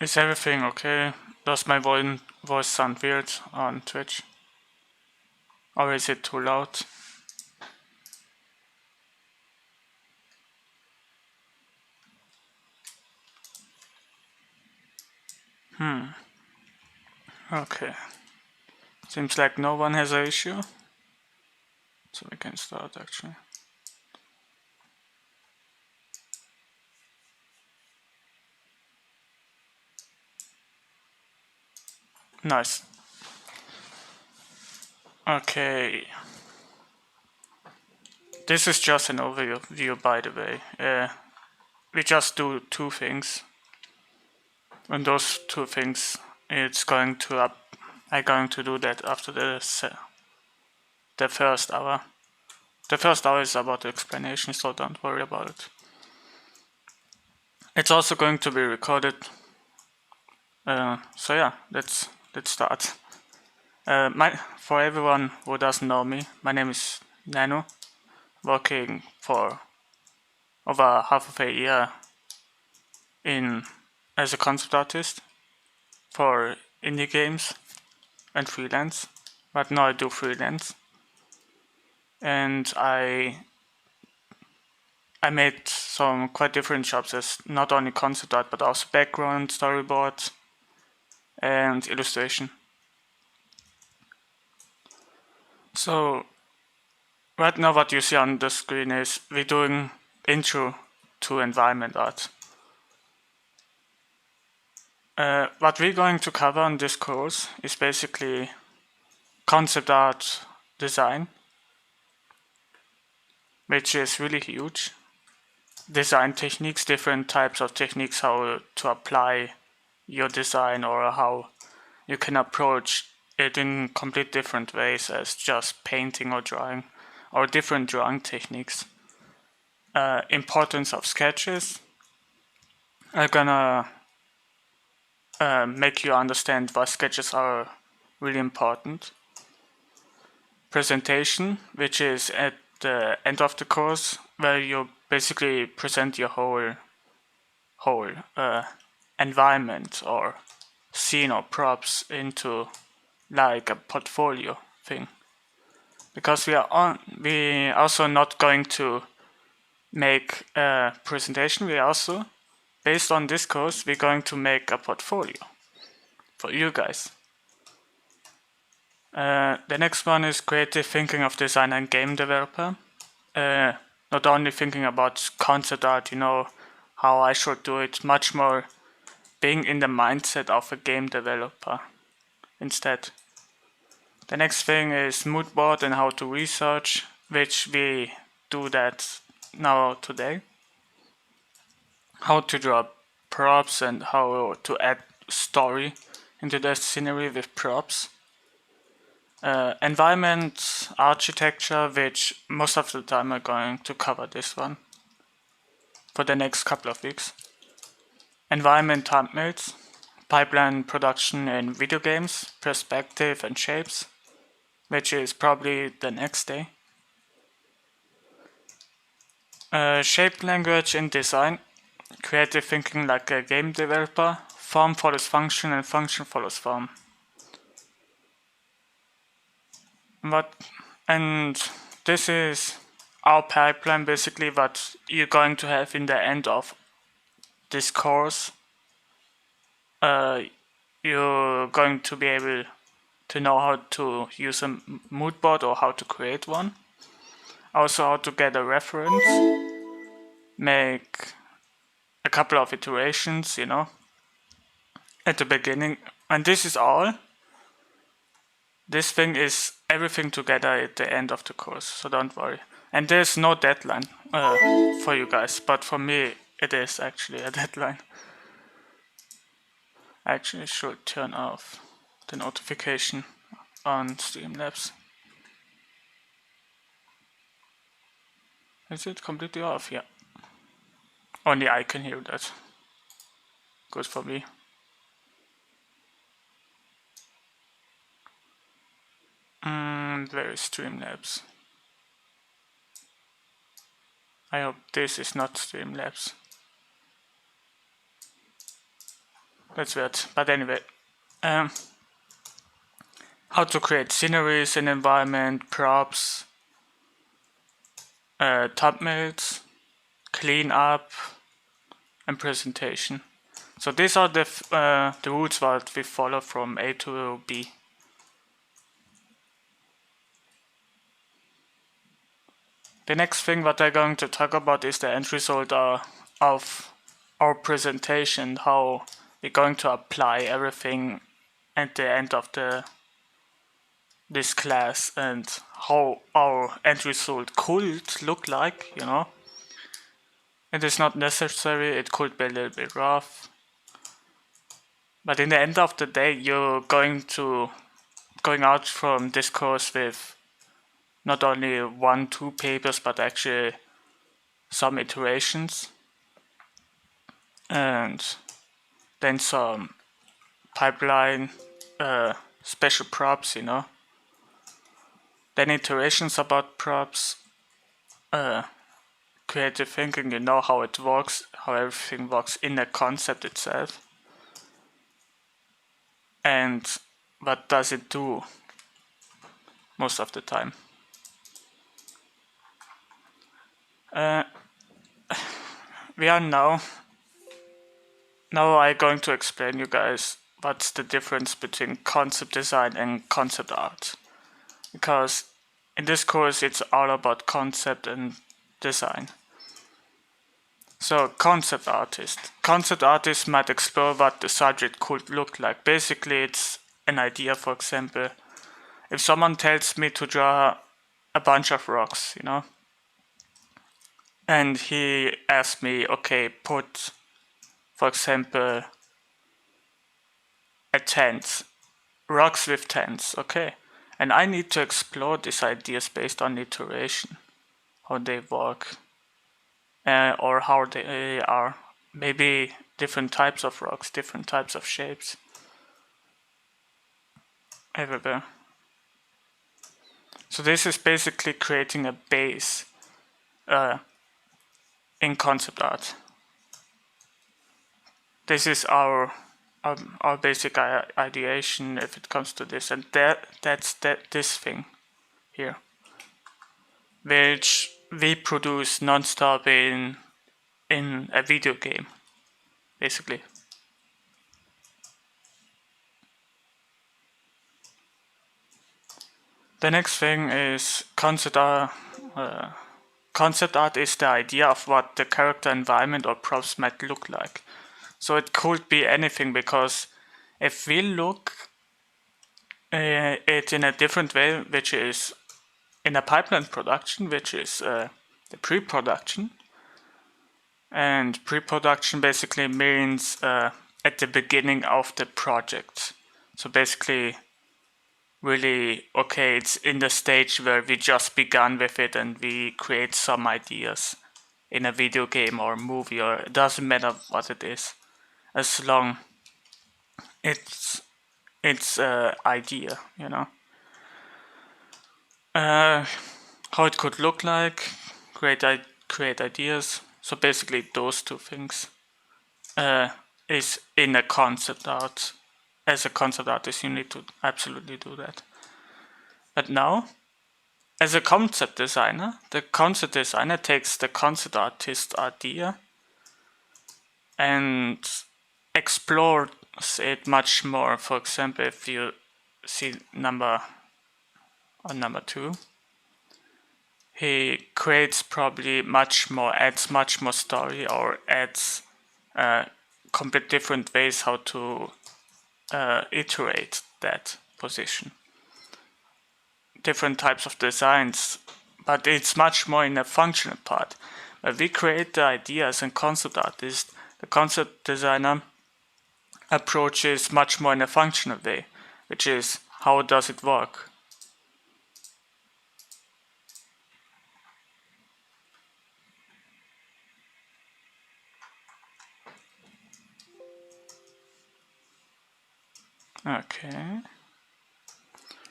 Is everything okay? Does my voice sound weird on Twitch? Or is it too loud? Okay. Seems like no one has an issue. So we can start actually. Nice. Okay. This is just an overview, by the way. We just do two things. And those two things, I'm going to do that after the first hour. The first hour is about the explanation, so don't worry about it. It's also going to be recorded. So yeah, let's start. For everyone who doesn't know me, my name is Nano, working for over half of a year as a concept artist for indie games and freelance. But now I do freelance, and I made some quite different jobs as not only concept art but also background, storyboard, and illustration. So right now what you see on the screen is we're doing intro to environment art. What we're going to cover on this course is basically concept art design, which is really huge. Design techniques, different types of techniques, how to apply your design or how you can approach it in complete different ways as just painting or drawing, or different drawing techniques. Importance of sketches. I'm gonna make you understand why sketches are really important. Presentation, which is at the end of the course, where you basically present your whole environment or scene or props into like a portfolio thing. Because we also not going to make a presentation, we also, based on this course, we're going to make a portfolio for you guys. The next one is creative thinking of design and game developer. Not only thinking about concept art, how I should do it, much more being in the mindset of a game developer instead. The next thing is Moodboard and how to research, which we do that now today. How to draw props and how to add story into the scenery with props. Environment architecture, which most of the time I'm going to cover this one for the next couple of weeks. Environment thumbnails, pipeline production in video games, perspective and shapes, which is probably the next day. Shape language in design, creative thinking like a game developer, form follows function and function follows form. And this is our pipeline, basically what you're going to have in the end of this course. You're going to be able to know how to use a mood board or how to create one. Also how to get a reference, make a couple of iterations, at the beginning. And this is all. This thing is everything together at the end of the course, so don't worry. And there's no deadline for you guys, but for me it is actually a deadline. I actually should turn off the notification on Streamlabs. Is it completely off? Yeah. Only I can hear that. Good for me. Where is Streamlabs? I hope this is not Streamlabs. That's weird. But anyway, how to create sceneries in environment, props, thumbnails, clean up, and presentation. So these are the routes that we follow from A to B. The next thing that I'm going to talk about is the end result of our presentation, how we're going to apply everything at the end of this class and how our end result could look like, you know. It is not necessary, it could be a little bit rough. But in the end of the day, you're going out from this course with not only 1-2 papers, but actually some iterations. And then some pipeline, special props, you know. Then iterations about props, creative thinking, you know how it works, how everything works in the concept itself. And what does it do most of the time. We are now I'm going to explain you guys what's the difference between concept design and concept art. Because in this course it's all about concept and design. So concept artists might explore what the subject could look like. Basically it's an idea. For example, if someone tells me to draw a bunch of rocks, you know, and he asks me, okay, put, for example, a tent, rocks with tents, okay, and I need to explore these ideas based on iteration, how they work, or how they are, maybe different types of rocks, different types of shapes, everywhere. So this is basically creating a base in concept art. This is our basic ideation if it comes to this, and that's this thing here, which we produce non-stop in a video game, basically. The next thing is concept art. Concept art is the idea of what the character, environment, or props might look like. So it could be anything, because if we look it in a different way, which is in a pipeline production, which is the pre-production. And pre-production basically means at the beginning of the project. So basically, really, okay, it's in the stage where we just begun with it and we create some ideas in a video game or movie, or it doesn't matter what it is, as long it's idea, you know. How it could look like, create ideas. So basically those two things is in a concept art. As a concept artist, you need to absolutely do that. But now, as a concept designer, the concept designer takes the concept artist idea and explores it much more. For example, if you see number 2, he creates probably much more, adds much more story, or adds complete different ways how to iterate that position. Different types of designs, but it's much more in a functional part. But we create the ideas and concept artist, the concept designer approaches much more in a functional way, which is how does it work? Okay.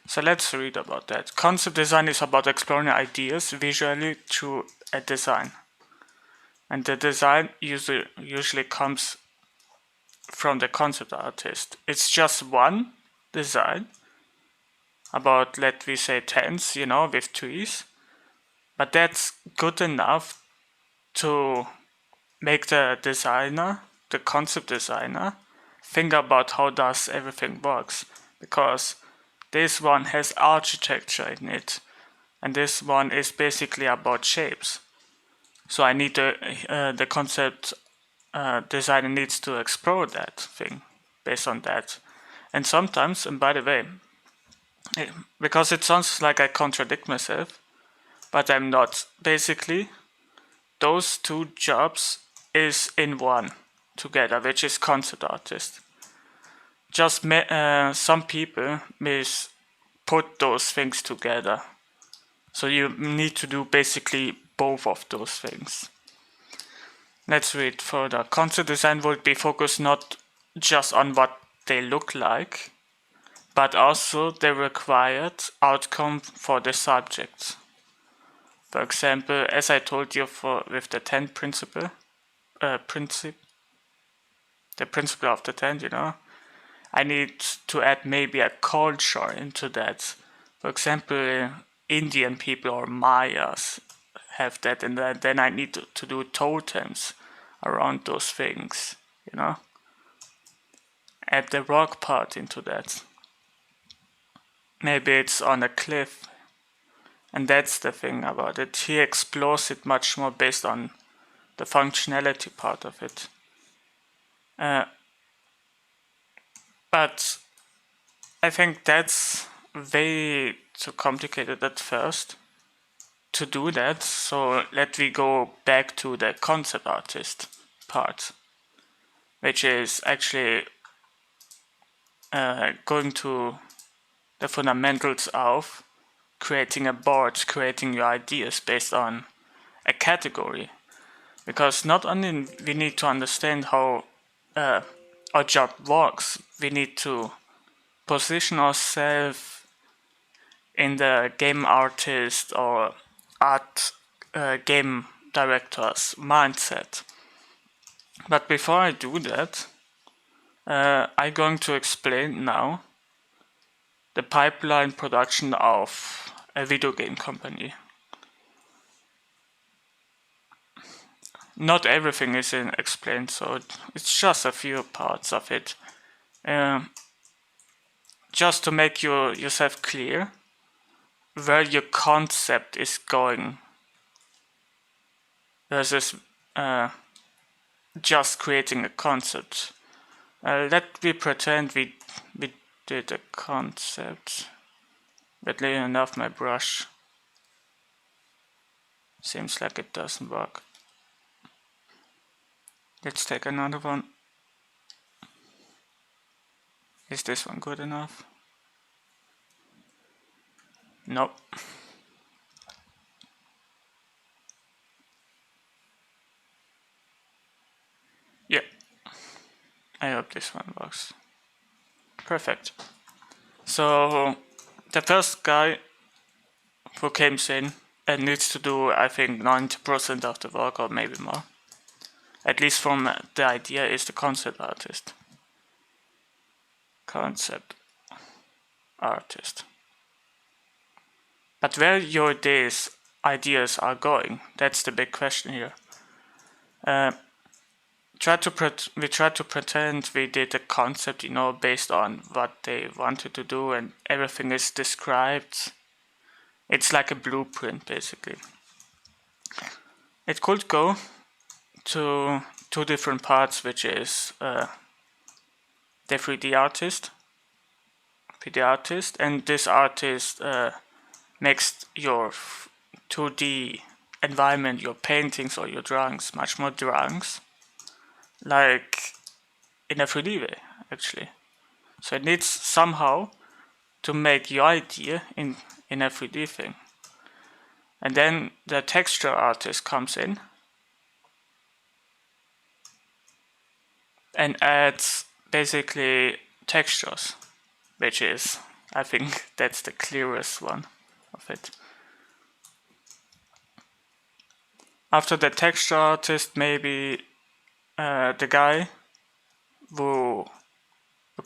So let's read about that. Concept design is about exploring ideas visually through a design. And the design usually comes from the concept artist. It's just one design, about, let me say, tents, with trees. But that's good enough to make the designer, the concept designer, think about how does everything works. Because this one has architecture in it, and this one is basically about shapes. So I need the concept designer needs to explore that thing based on that. And sometimes, and by the way, because it sounds like I contradict myself, but I'm not. Basically, those two jobs is in one together, which is concept artist. Just some people put those things together. So you need to do basically both of those things. Let's read further. Concept design would be focused not just on what they look like, but also the required outcome for the subject. For example, as I told you with the tent principle, the principle of the tent, I need to add maybe a culture into that. For example, Indian people or Mayas have that, and then I need to do totems around those things, Add the rock part into that. Maybe it's on a cliff, and that's the thing about it. He explores it much more based on the functionality part of it. But I think that's way too complicated at first to do that. So let me go back to the concept artist part, which is actually going to the fundamentals of creating a board, creating your ideas based on a category. Because not only we need to understand how our job works, we need to position ourselves in the game artist or art game director's mindset. But before I do that, I'm going to explain now the pipeline production of a video game company. Not everything is explained, so it's just a few parts of it. Just to make yourself clear where your concept is going versus just creating a concept. Let me pretend we did a concept. Weirdly enough, my brush seems like it doesn't work. Let's take another one. Is this one good enough? Nope. Yeah. I hope this one works. Perfect. So the first guy who comes in and needs to do, I think, 90% of the work, or maybe more, at least from the idea, is the concept artist. Concept artist. But where your ideas are going, that's the big question here. We try to pretend we did a concept, based on what they wanted to do, and everything is described. It's like a blueprint, basically. It could go to two different parts, which is the 3D artist, and this artist makes your 2D environment, your paintings or your drawings, much more drawings, like in a 3D way, actually. So it needs somehow to make your idea in a 3D thing. And then the texture artist comes in and adds basically textures, which is, I think that's the clearest one of it. After the texture artist, maybe the guy who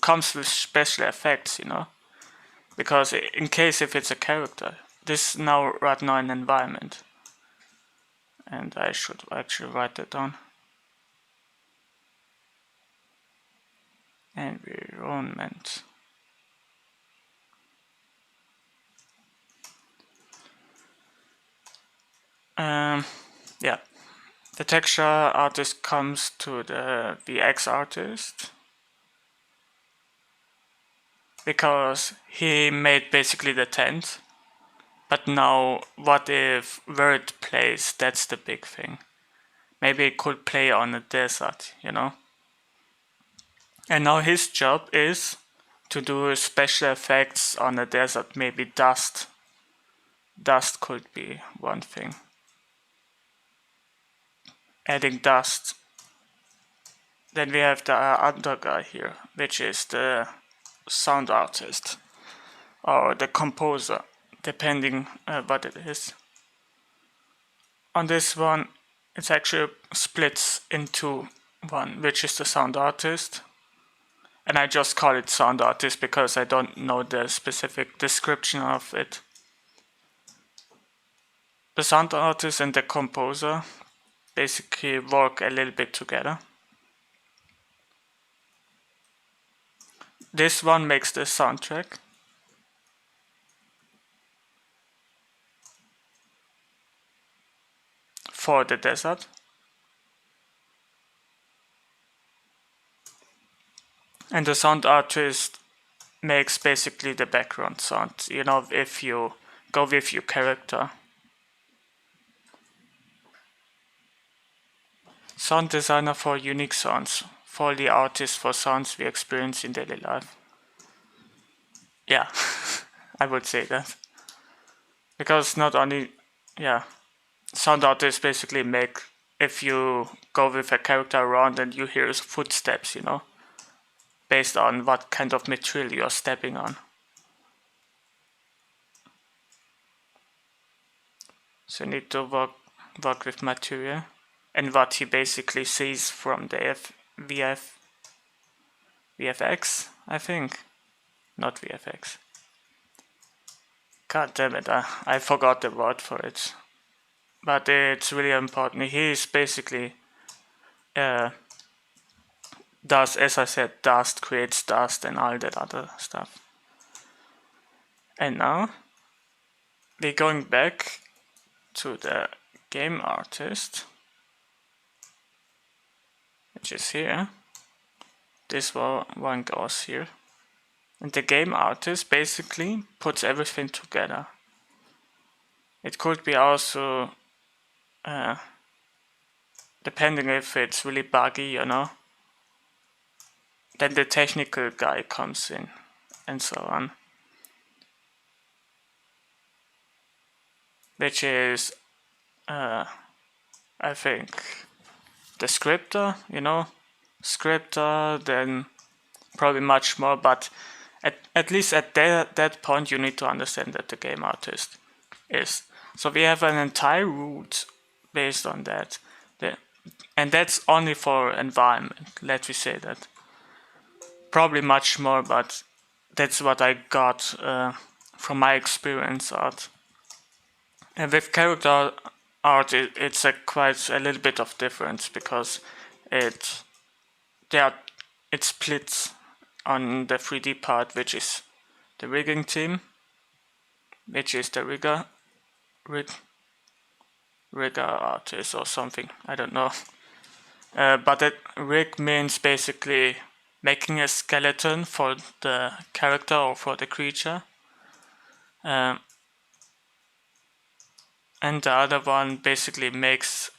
comes with special effects, you know, because in case if it's a character, this is now right now an environment, and I should actually write that down. Environment. Yeah, the texture artist comes to the VX artist because he made basically the tent. But now, what if where it plays? That's the big thing. Maybe it could play on a desert, you know? And now his job is to do special effects on a desert, maybe dust. Dust could be one thing. Adding dust. Then we have the other guy here, which is the sound artist or the composer, depending what it is. On this one, it's actually splits into one, which is the sound artist. And I just call it sound artist because I don't know the specific description of it. The sound artist and the composer basically work a little bit together. This one makes the soundtrack. For the desert. And the sound artist makes basically the background sound. You know, if you go with your character. Sound designer for unique sounds. Foley artist for sounds we experience in daily life. Yeah, I would say that. Because not only, yeah, sound artists basically make, if you go with a character around and you hear his footsteps, you know, based on what kind of material you're stepping on. So you need to work with material and what he basically sees from the VFX, I think. Not VFX. God damn it, I forgot the word for it. But it's really important. He is basically does, as I said, dust, creates dust and all that other stuff. And now we're going back to the game artist, which is here. This one goes here. And the game artist basically puts everything together. It could be also, depending if it's really buggy, you know, then the technical guy comes in and so on. Which is, I think, the scripter, you know, scripter, then probably much more, but at least at that point you need to understand that the game artist is. So we have an entire route based on that. And that's only for environment, let me say that. Probably much more, but that's what I got from my experience art. And with character art, it's quite a little bit of difference because it splits on the 3D part, which is the rigging team, which is the rigger artist or something, I don't know. But that rig means basically making a skeleton for the character or for the creature. And the other one basically makes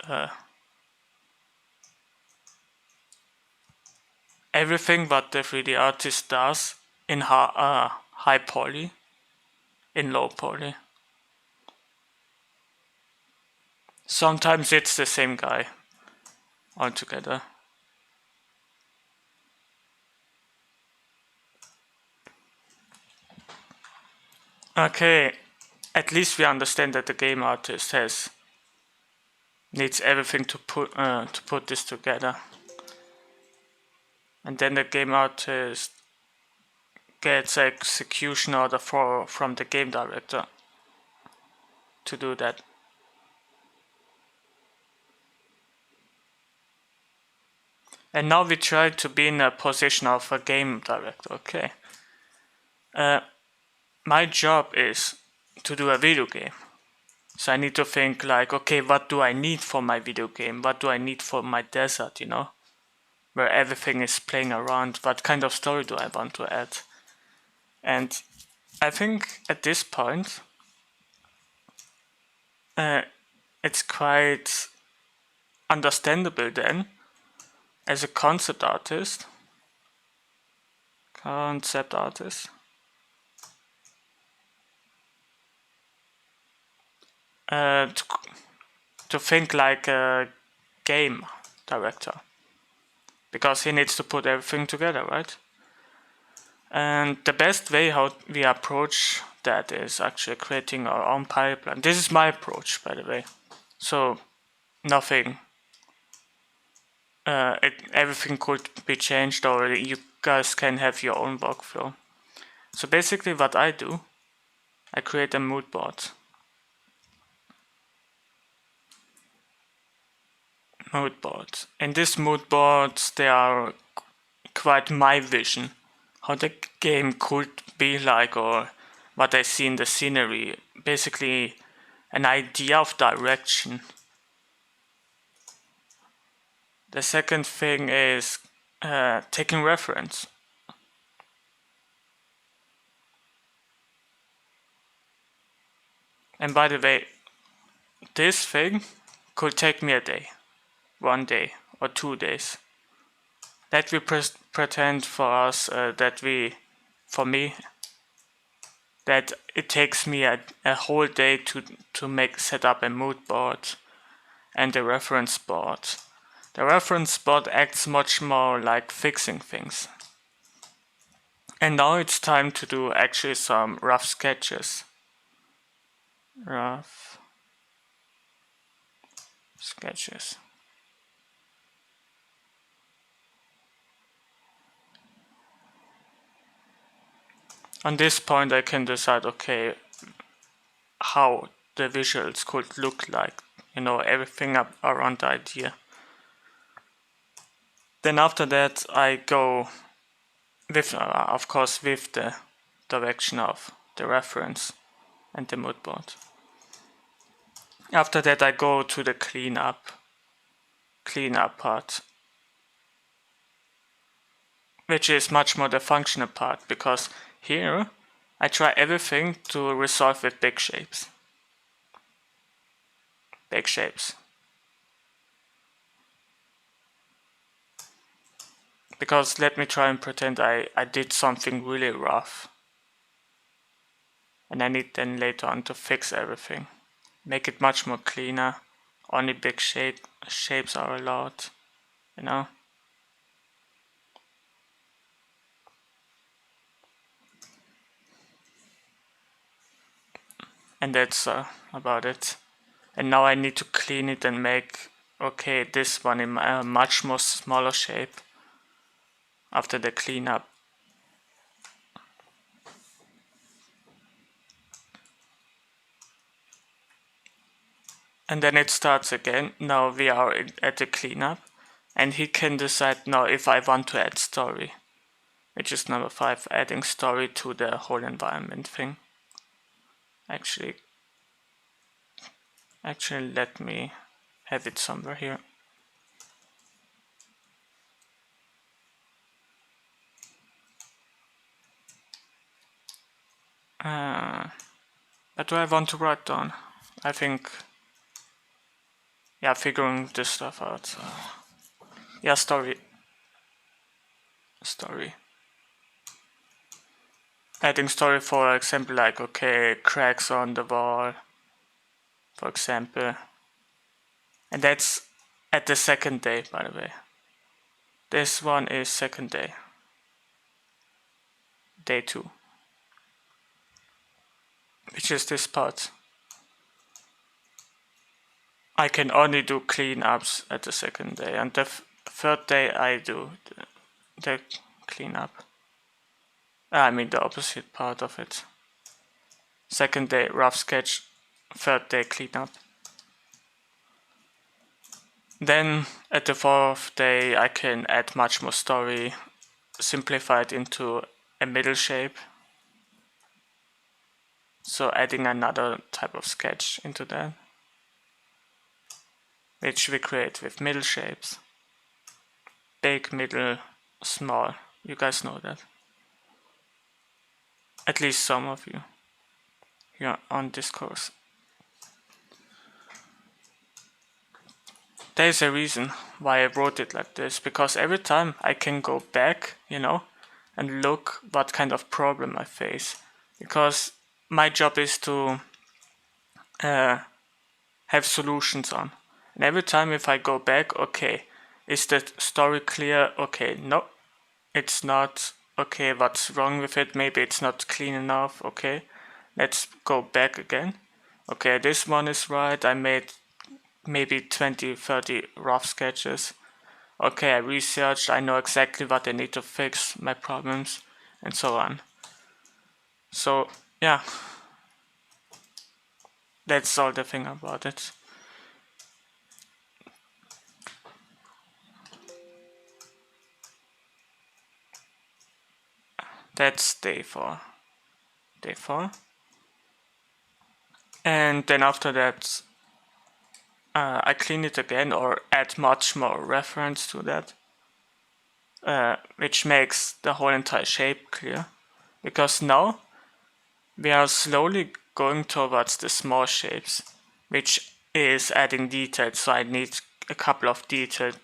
everything what the 3D artist does in high poly, in low poly. Sometimes it's the same guy altogether. Okay, at least we understand that the game artist needs everything to put this together. and then the game artist gets an execution order from the game director to do that. And now we try to be in a position of a game director. Okay. My job is to do a video game. So I need to think like, okay, what do I need for my video game? What do I need for my desert, where everything is playing around? What kind of story do I want to add? And I think at this point, it's quite understandable then, as a concept artist, to think like a game director, because he needs to put everything together, right? And the best way how we approach that is actually creating our own pipeline. This is my approach, by the way. So nothing, everything could be changed, or you guys can have your own workflow. So basically what I do, I create a mood board. In this mood boards, they are quite my vision, how the game could be like, or what I see in the scenery. Basically, an idea of direction. The second thing is taking reference. And by the way, this thing could take me a day, 1 day, or 2 days. Let me pretend for us for me, that it takes me a whole day to set up a mood board and a reference board. The reference board acts much more like fixing things. And now it's time to do actually some rough sketches. On this point I can decide, okay, how the visuals could look like, everything around the idea. Then after that I go with, of course, with the direction of the reference and the mood board. After that I go to the cleanup part, which is much more the functional part, because here I try everything to resolve with big shapes. Because let me try and pretend I did something really rough, and I need then later on to fix everything, make it much more cleaner. Only big shapes are allowed, And that's about it. And now I need to clean it and make, okay, this one in a much more smaller shape after the cleanup. And then it starts again. Now we are at the cleanup, and he can decide now if I want to add story, which is number 5, adding story to the whole environment thing. Actually, let me have it somewhere here. What do I want to write down? I think, figuring this stuff out. Story. Adding story, for example, like, okay, cracks on the wall, for example. And that's at the second day, by the way. This one is second day. Day 2. Which is this part. I can only do cleanups at the second day, and the third day I do the cleanup. I mean the opposite part of it. Second day rough sketch, third day cleanup. Then at the fourth day I can add much more story, simplify it into a middle shape. So adding another type of sketch into that, which we create with middle shapes. Big, middle, small. You guys know that. At least some of you here on this course. There's a reason why I wrote it like this, because every time I can go back, and look what kind of problem I face. Because my job is to have solutions on. And every time if I go back, okay, is the story clear? Okay, no, it's not. Okay, what's wrong with it? Maybe it's not clean enough. Okay, let's go back again. Okay, this one is right. I made maybe 20-30 rough sketches. Okay, I researched. I know exactly what I need to fix, my problems, and so on. So, yeah, that's all the thing about it. That's day 4. Day 4. And then after that, I clean it again or add much more reference to that, which makes the whole entire shape clear. Because now we are slowly going towards the small shapes, which is adding details. So I need a couple of details,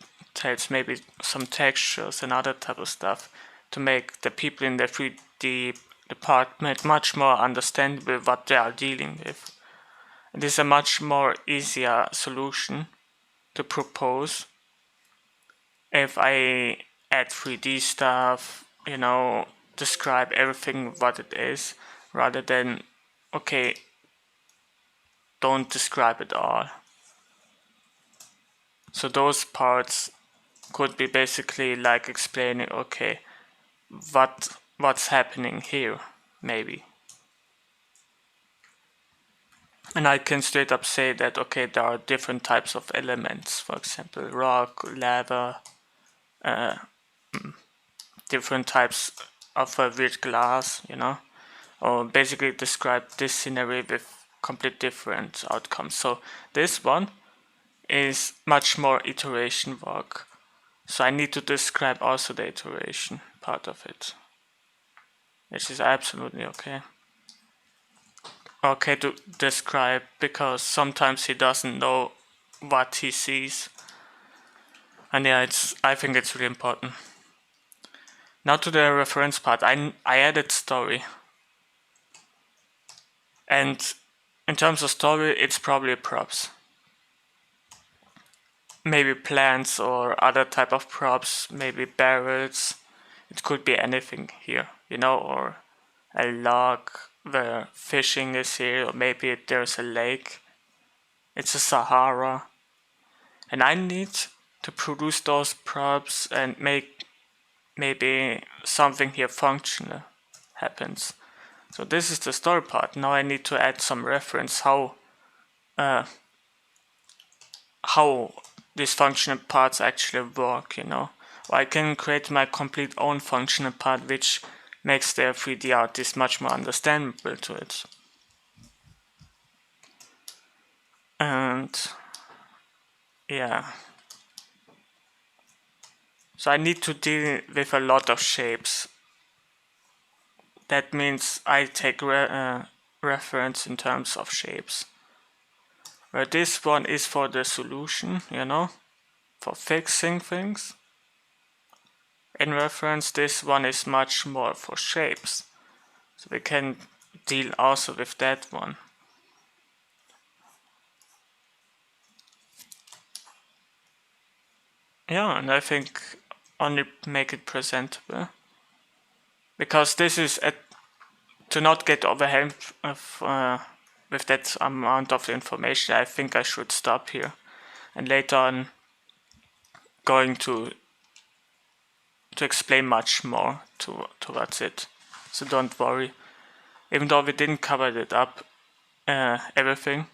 maybe some textures and other type of stuff to make the people in the 3D department much more understandable what they are dealing with. It is a much more easier solution to propose if I add 3D stuff, describe everything what it is, rather than, okay, don't describe it all. So those parts could be basically like explaining, okay, what's happening here, maybe. And I can straight up say that, okay, there are different types of elements, for example, rock, lava, different types of weird glass, or basically describe this scenery with complete different outcomes. So this one is much more iteration work. So I need to describe also the iteration part of it, which is absolutely okay. Okay to describe, because sometimes he doesn't know what he sees. And yeah, I think it's really important. Now to the reference part. I added story. And in terms of story, it's probably props. Maybe plants or other type of props, maybe barrels. It could be anything here, or a log where fishing is here, or maybe there's a lake. It's a Sahara. And I need to produce those props and make maybe something here functional happens. So this is the story part. Now I need to add some reference how these functional parts actually work, Or I can create my complete own functional part, which makes the 3D artist much more understandable to it. And yeah. So I need to deal with a lot of shapes. That means I take reference in terms of shapes. Where this one is for the solution, for fixing things. In reference, this one is much more for shapes. So we can deal also with that one. Yeah, and I think only make it presentable. Because this is to not get overwhelmed with that amount of information. I think I should stop here and later on going to explain much more towards it. So don't worry. Even though we didn't cover it up, everything,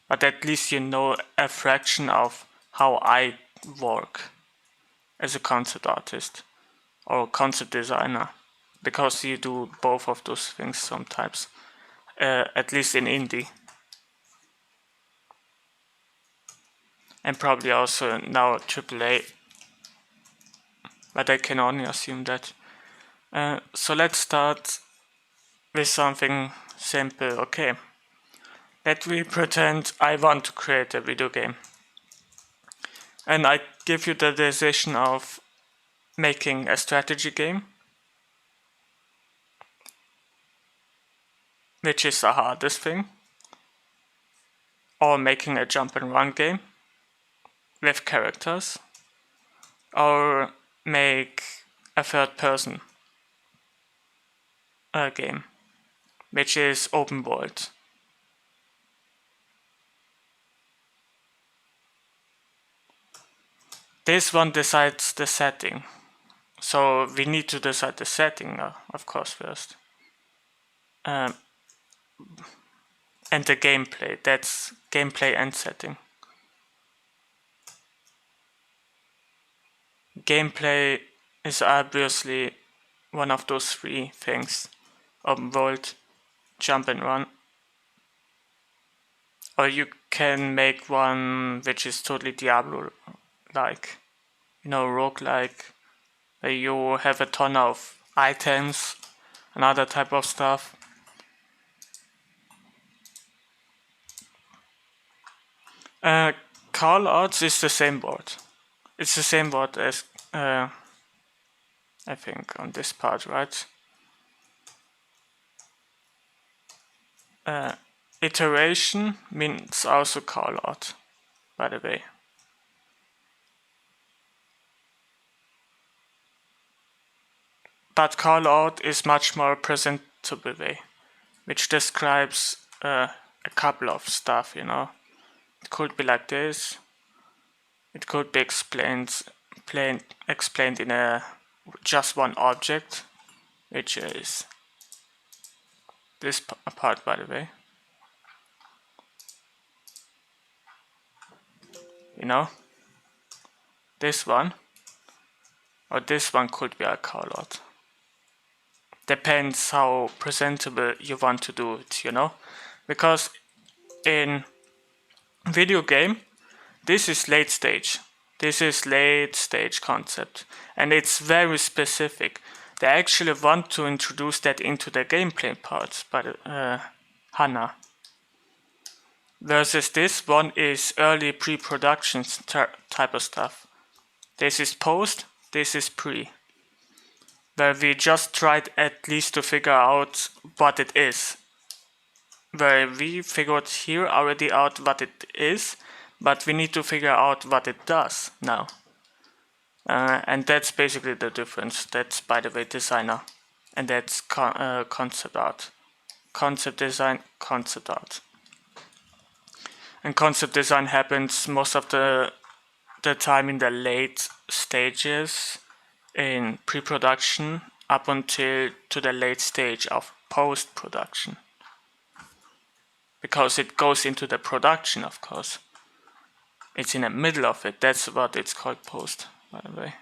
but at least you know a fraction of how I work as a concept artist or concept designer, because you do both of those things sometimes, at least in indie, and probably also now AAA, but I can only assume that. So let's start with something simple. Okay, let me pretend I want to create a video game, and I give you the decision of making a strategy game, which is the hardest thing, or making a jump and run game with characters, or make a third person game, which is open world. This one decides the setting, so we need to decide the setting, of course, first. And the gameplay, that's gameplay and setting. Gameplay is obviously one of those three things: open world, jump and run. Or you can make one which is totally Diablo-like, roguelike, where you have a ton of items and other type of stuff. Callouts is the same word. It's the same word as, I think, on this part, right? Iteration means also callout, by the way. But callout is much more presentable way, which describes a couple of stuff, It could be like this. It could be explained in a just one object, which is this part, by the way. This one, or this one could be a callout. Depends how presentable you want to do it, because in video game, this is late stage. This is late stage concept, and it's very specific. They actually want to introduce that into the gameplay parts, but HANA. Versus this one is early pre-production type of stuff. This is post, this is pre. Where we just tried at least to figure out what it is. Where we figured here already out what it is, but we need to figure out what it does now. And that's basically the difference. That's, by the way, designer. And that's concept art. Concept design, concept art. And concept design happens most of the time in the late stages in pre-production up until to the late stage of post-production. Because it goes into the production, of course. It's in the middle of it. That's what it's called post, by the way.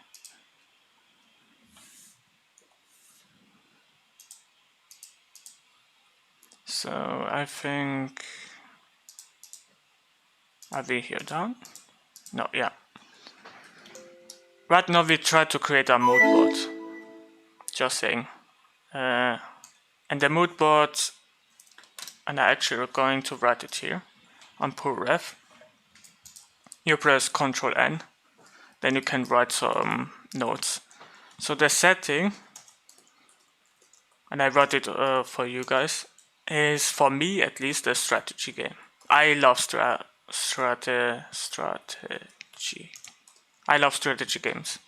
So I think, are we here done? No, yeah. Right now we try to create a moodboard. Just saying. And the moodboard, and I actually going to write it here on pull ref. You press Ctrl N, then you can write some notes. So the setting, and I wrote it for you guys, is for me at least a strategy game. I love strategy. I love strategy games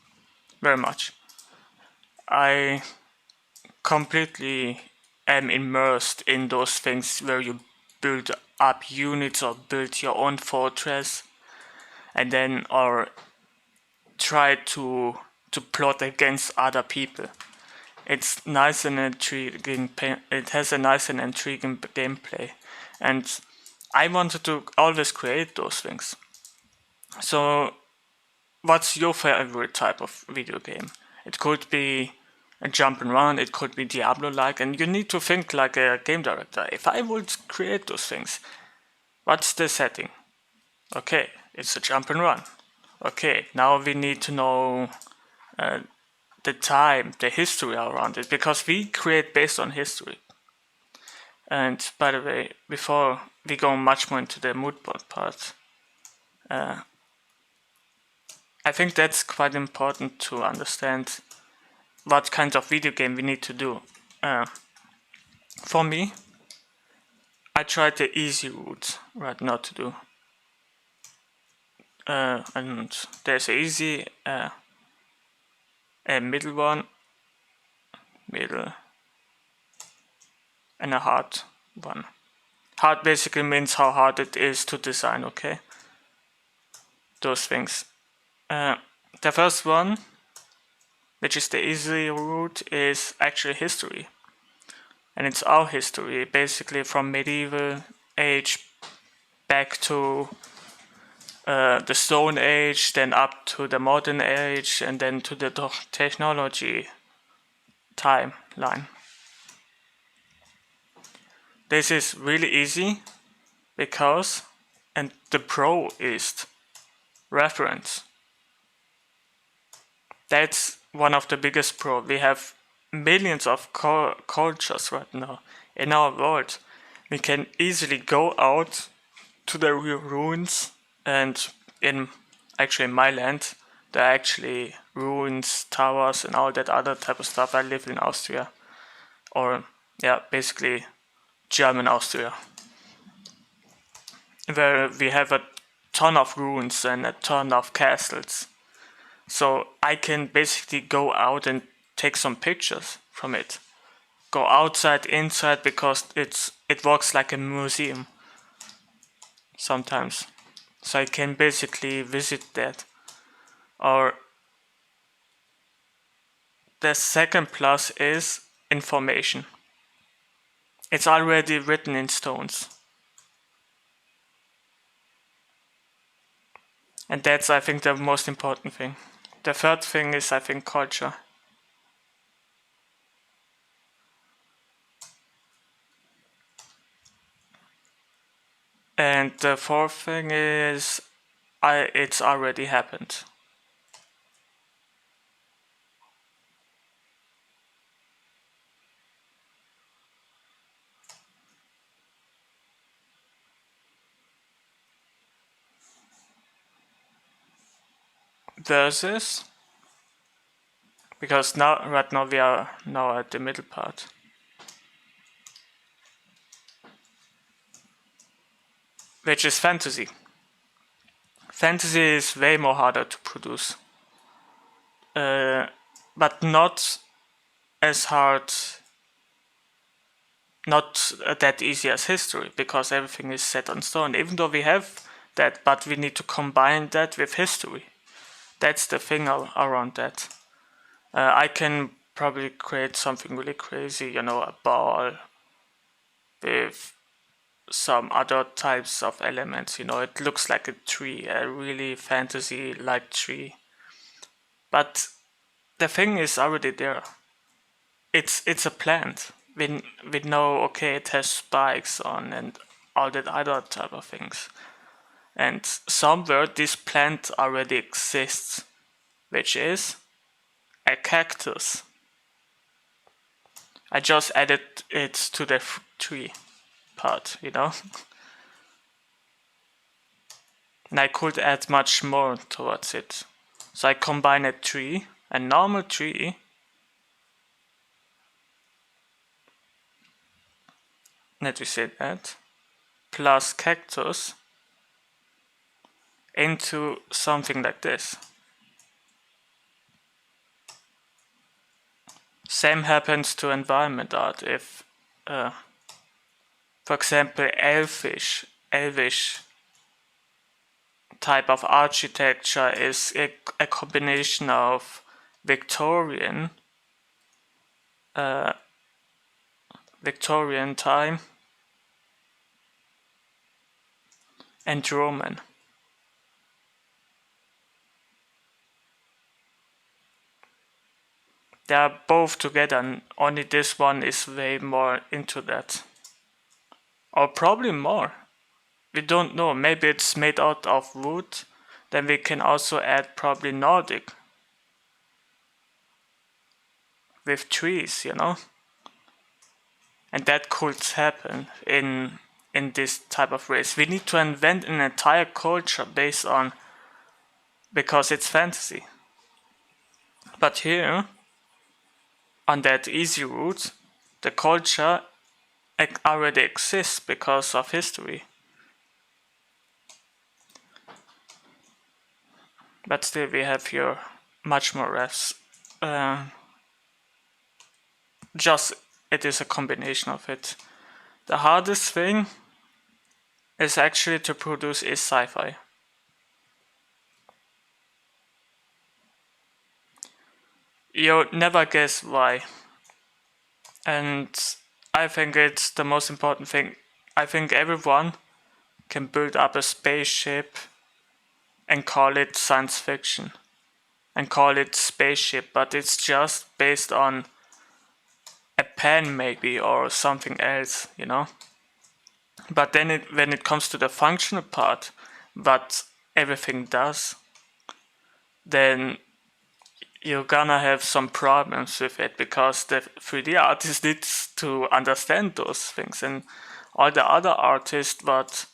very much. I completely am immersed in those things where you build up units or build your own fortress and then or try to to plot against other people. It's nice and intriguing. It has a nice and intriguing gameplay, and I wanted to always create those things. So, what's your favorite type of video game? It could be a jump and run, it could be Diablo-like, and you need to think like a game director. If I would create those things, what's the setting? Okay, it's a jump and run. Okay, now we need to know the time, the history around it, because we create based on history. And by the way, before we go much more into the moodboard part, I think that's quite important to understand what kind of video game we need to do. For me, I tried the easy route right now to do. And there's a easy, a middle one, middle, and a hard one. Hard basically means how hard it is to design, okay? Those things. The first one, which is the easy route, is actually history. And it's our history, basically from medieval age back to the Stone Age, then up to the modern age, and then to the technology timeline. This is really easy because, and the pro is reference. That's one of the biggest pro. We have millions of cultures right now in our world. We can easily go out to the ruins, and in my land there are actually ruins, towers, and all that other type of stuff. I live in Austria, or basically German Austria, where we have a ton of ruins and a ton of castles. So I can basically go out and take some pictures from it. Go outside, inside, because it works like a museum sometimes. So I can basically visit that. Or the second plus is information. It's already written in stones. And that's, I think, the most important thing. The third thing is, I think, culture. And the fourth thing is, it's already happened. Versus, because right now we are now at the middle part. Which is fantasy. Fantasy is way more harder to produce. But not as hard, not that easy as history, because everything is set on stone. Even though we have that, but we need to combine that with history. That's the thing around that. I can probably create something really crazy, a ball with some other types of elements. It looks like a tree, a really fantasy-like tree. But the thing is already there. It's a plant. We know, okay, it has spikes on and all that other type of things. And somewhere this plant already exists, which is a cactus. I just added it to the tree part, And I could add much more towards it. So I combine a normal tree, let me say that, plus cactus into something like this. Same happens to environment art. If, for example, elvish type of architecture is a combination of Victorian time and Roman. They are both together, and only this one is way more into that. Or probably more. We don't know. Maybe it's made out of wood. Then we can also add probably Nordic with trees, you know? And that could happen in this type of race. We need to invent an entire culture based on, because it's fantasy. But here, on that easy route, the culture already exists because of history. But still we have here much more refs. Just it is a combination of it. The hardest thing is actually to produce is sci-fi. You'll never guess why. And I think it's the most important thing. I think everyone can build up a spaceship and call it science fiction and call it spaceship, but it's just based on a pen maybe or something else, you know. But then when it comes to the functional part, what everything does, then you're gonna have some problems with it, because the 3D artist needs to understand those things, and all the other artists what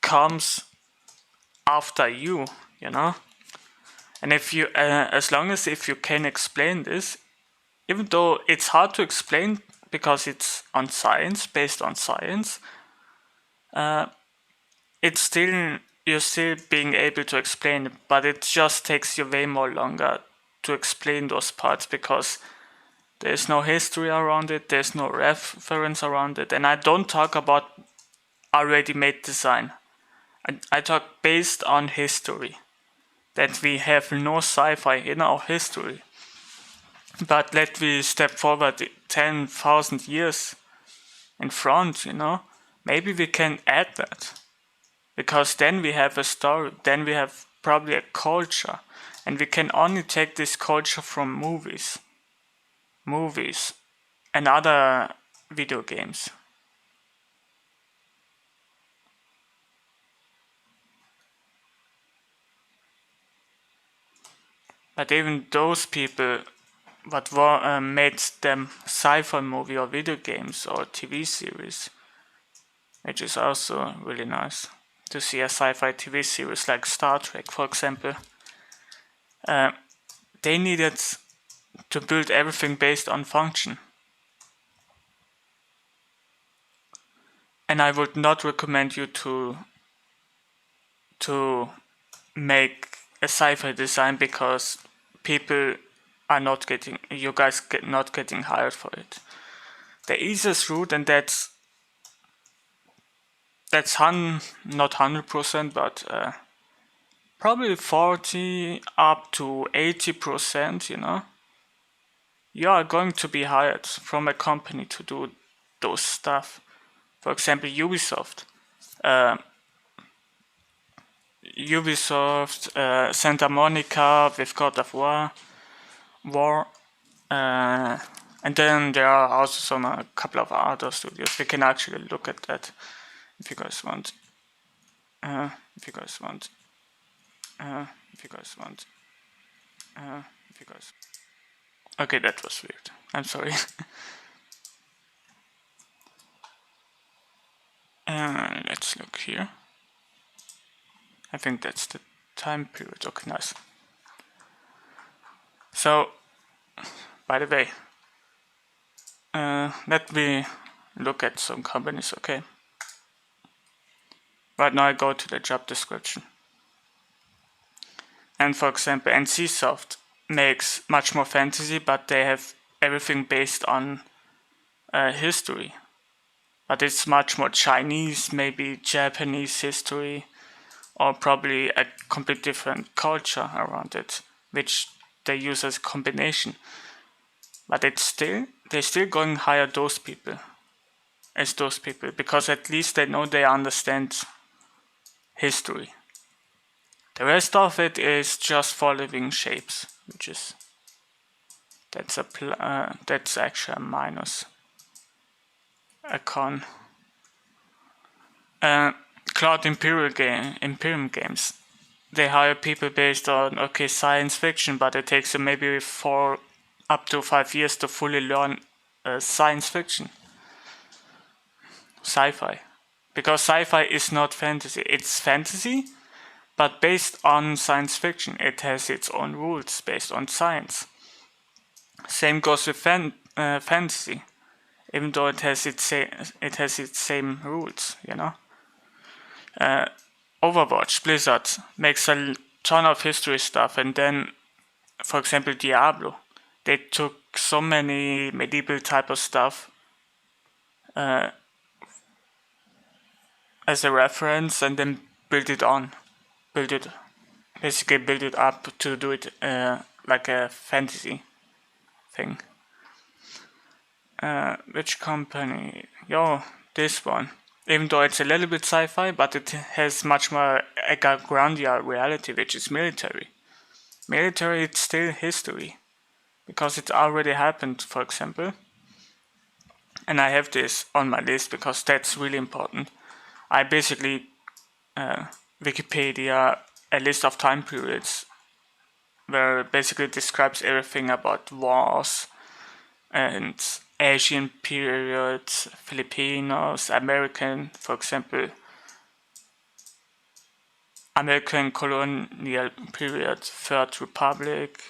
comes after you, you know. And if you, as long as if you can explain this, even though it's hard to explain because it's on science, based on science, it's still, you're still being able to explain it, but it just takes you way more longer to explain those parts because there's no history around it, there's no reference around it, and I don't talk about already made design. I talk based on history, that we have no sci-fi in our history. But let me step forward 10,000 years in front, you know, maybe we can add that. Because then we have a story, then we have probably a culture, and we can only take this culture from movies and other video games. But even those people, what made them sci-fi movie or video games or TV series, which is also really nice to see a sci-fi TV series like Star Trek, for example. They needed to build everything based on function. And I would not recommend you to make a sci-fi design, because people are not getting, you guys not getting hired for it. The easiest route, and that's not 100%, but probably 40 up to 80%, you know, you are going to be hired from a company to do those stuff. For example, Ubisoft, Santa Monica with God of War, and then there are also a couple of other studios. We can actually look at that if you guys want. Okay, that was weird. I'm sorry. Let's look here. I think that's the time period. Okay, nice. So, by the way, let me look at some companies, okay? Right now I go to the job description. And for example, NCSoft makes much more fantasy, but they have everything based on history. But it's much more Chinese, maybe Japanese history, or probably a complete different culture around it, which they use as a combination. But they're still going hire those people as those people, because at least they know they understand history. The rest of it is just following shapes, which is that's actually a minus, a con. Cloud Imperium games. They hire people based on science fiction, but it takes them maybe 4 up to 5 years to fully learn science fiction, sci-fi, because sci-fi is not fantasy. It's fantasy, but based on science fiction. It has its own rules based on science. Same goes with fantasy, even though it has its same rules. Overwatch, Blizzard makes a ton of history stuff, and then, for example, Diablo, they took so many medieval type of stuff as a reference, and then build it up to do it like a fantasy thing. Which company? This one. Even though it's a little bit sci-fi, but it has much more a groundier reality, which is military. Military, it's still history, because it already happened, for example. And I have this on my list because that's really important. I basically Wikipedia a list of time periods where it basically describes everything about wars and Asian periods, Filipinos, American, for example, American colonial period, Third Republic,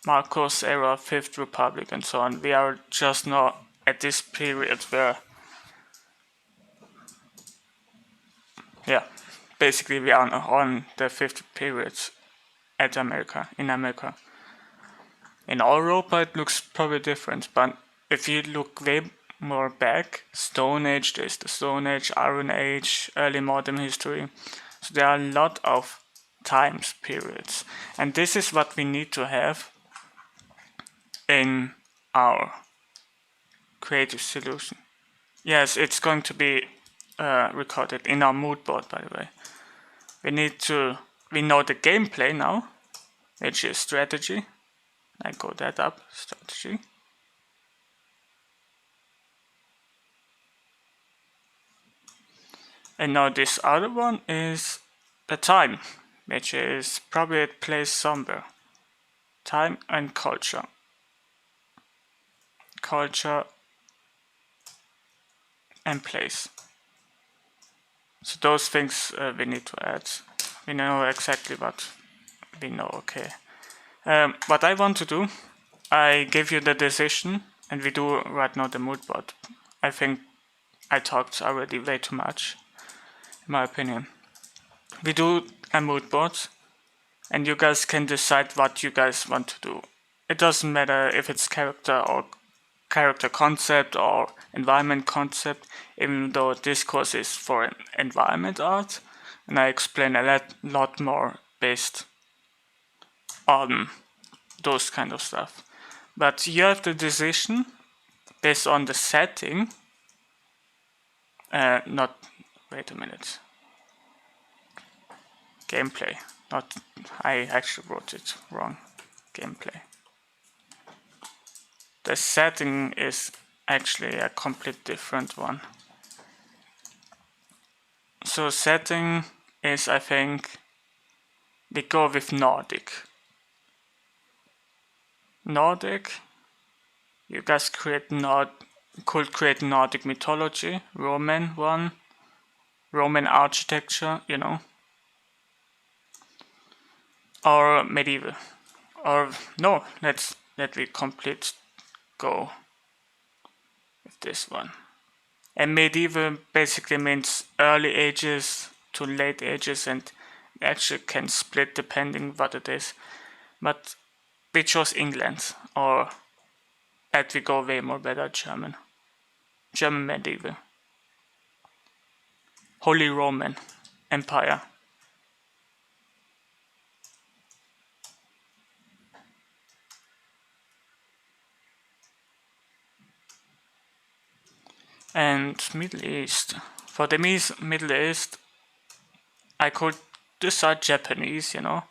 Marcos era, Fifth Republic, and so on. We are just not at this period where, basically we are on the fifth period in America. In Europa it looks probably different, but if you look way more back, Stone Age, there's the Stone Age, Iron Age, early modern history. So there are a lot of times periods, and this is what we need to have in our creative solution. Yes, it's going to be recorded in our Moodboard, by the way. We know the gameplay now, which is strategy. I go that up, strategy. And now this other one is the time, which is probably a place somewhere. Time and culture. Culture and place. So those things we need to add. We know exactly what we know, okay. What I want to do, I give you the decision, and we do right now the Moodboard. I think I talked already way too much, in my opinion. We do a Moodboard, and you guys can decide what you guys want to do. It doesn't matter if it's character or character concept or environment concept, even though this course is for environment art, and I explain a lot more based on those kind of stuff. But you have the decision based on the setting. Wait a minute. Gameplay. I actually wrote it wrong. Gameplay. The setting is actually a complete different one. So setting is, I think, we go with Nordic. Nordic, you guys could create Nordic mythology, Roman one, Roman architecture, or medieval, or no, let me complete go with this one. And medieval basically means early ages to late ages, and actually can split depending what it is. But we chose England, or that we go way more better German medieval. Holy Roman Empire. And Middle East. For the Middle East, I could decide Japanese, you know,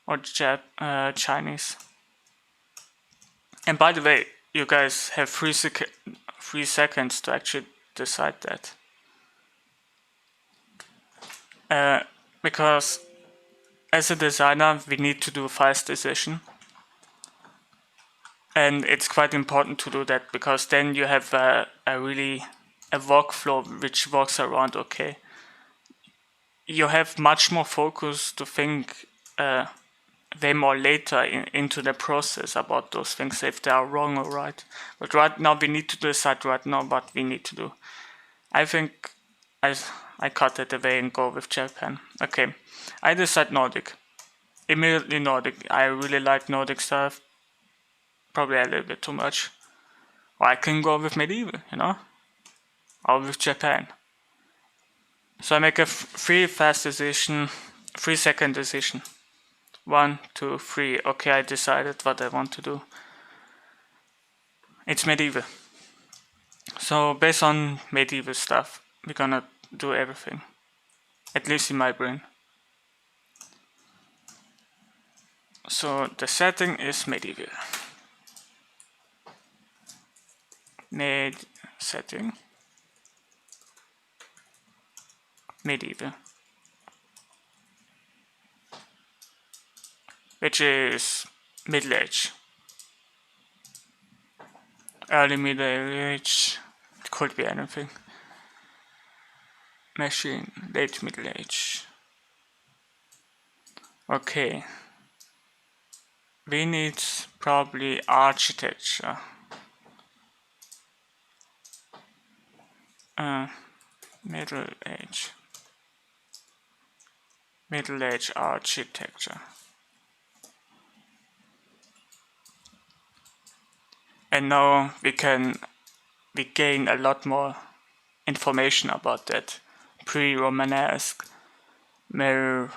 or Chinese. And by the way, you guys have 3 seconds to actually decide that. Because as a designer, we need to do a fast decision. And it's quite important to do that because then you have a workflow which works around okay. You have much more focus to think way more later into the process about those things if they are wrong or right. But right now we need to decide right now what we need to do. I think I cut it away and go with Japan. Okay, I decide Nordic. Immediately Nordic. I really like Nordic stuff. Probably a little bit too much. Or I can go with medieval, you know? Or with Japan. So I make a 3 fast decision, 3 second decision. 1, 2, 3. Okay, I decided what I want to do. It's medieval. So based on medieval stuff, we're gonna do everything. At least in my brain. So the setting is medieval. Setting. Medieval. Which is Middle Age. Early Middle Age. It could be anything. Machine. Late Middle Age. Okay. We need probably architecture. Middle Age. Middle Age architecture. And now we gain a lot more information about that. Pre-Romanesque, Merovingian,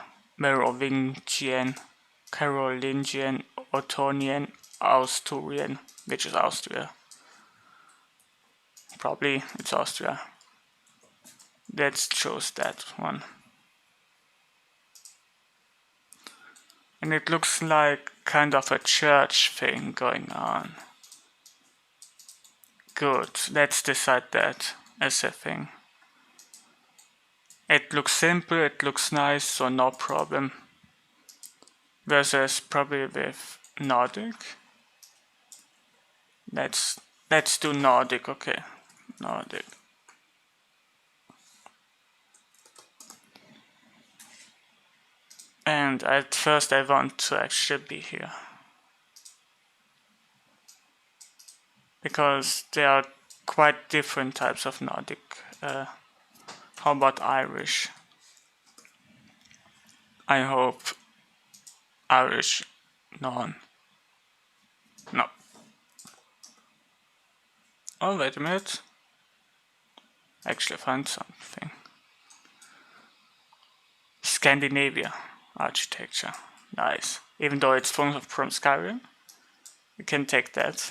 Carolingian, Ottonian, Asturian, which is Austria. Probably it's Austria. Let's choose that one. And it looks like kind of a church thing going on. Good, let's decide that as a thing. It looks simple, it looks nice, so no problem. Versus probably with Nordic. Let's do Nordic, okay. Nordic. And at first I want to actually be here. Because there are quite different types of Nordic. How about Irish? I hope Irish none. No. Oh, wait a minute. Actually found something. Scandinavia architecture. Nice. Even though it's from Skyrim, you can take that.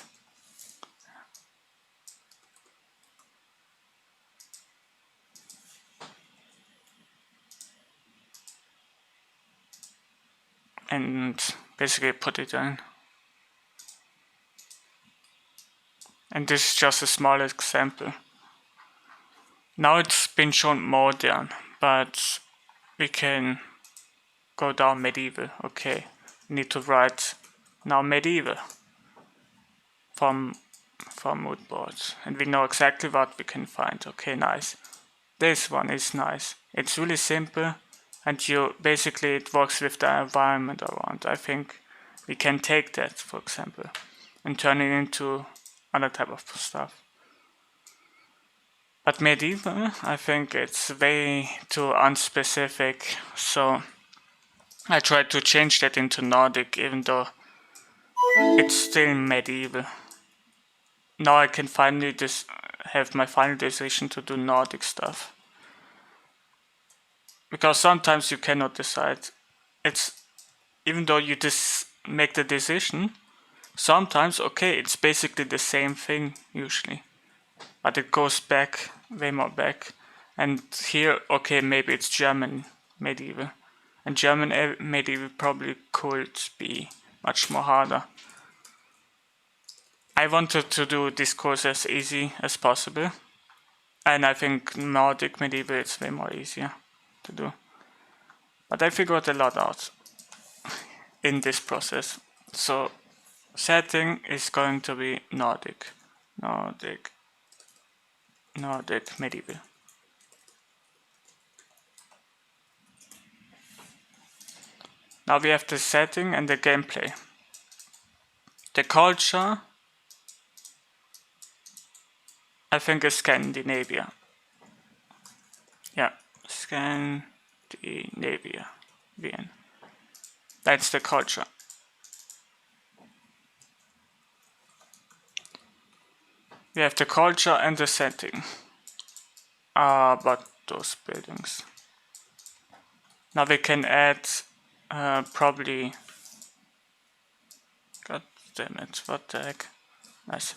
And basically put it in. And this is just a small example. Now it's been shown modern, but we can go down medieval. Okay, need to write now medieval from Moodboard, and we know exactly what we can find. Okay, nice. This one is nice. It's really simple, and it works with the environment around. I think we can take that, for example, and turn it into other type of stuff. But medieval, I think it's way too unspecific, so I tried to change that into Nordic, even though it's still medieval. Now I can finally have my final decision to do Nordic stuff. Because sometimes you cannot decide. Even though you make the decision, sometimes, okay, it's basically the same thing, usually. but it goes back, way more back. And here, okay, maybe it's German medieval. And German medieval probably could be much more harder. I wanted to do this course as easy as possible. And I think Nordic medieval is way more easier to do. But I figured a lot out in this process. So setting is going to be Nordic medieval. Now we have the setting and the gameplay. The culture, I think, is Scandinavia. Yeah, Scandinavia. That's the culture. We have the culture and the setting. But those buildings. Now we can add probably. God damn it! What the heck? Nice.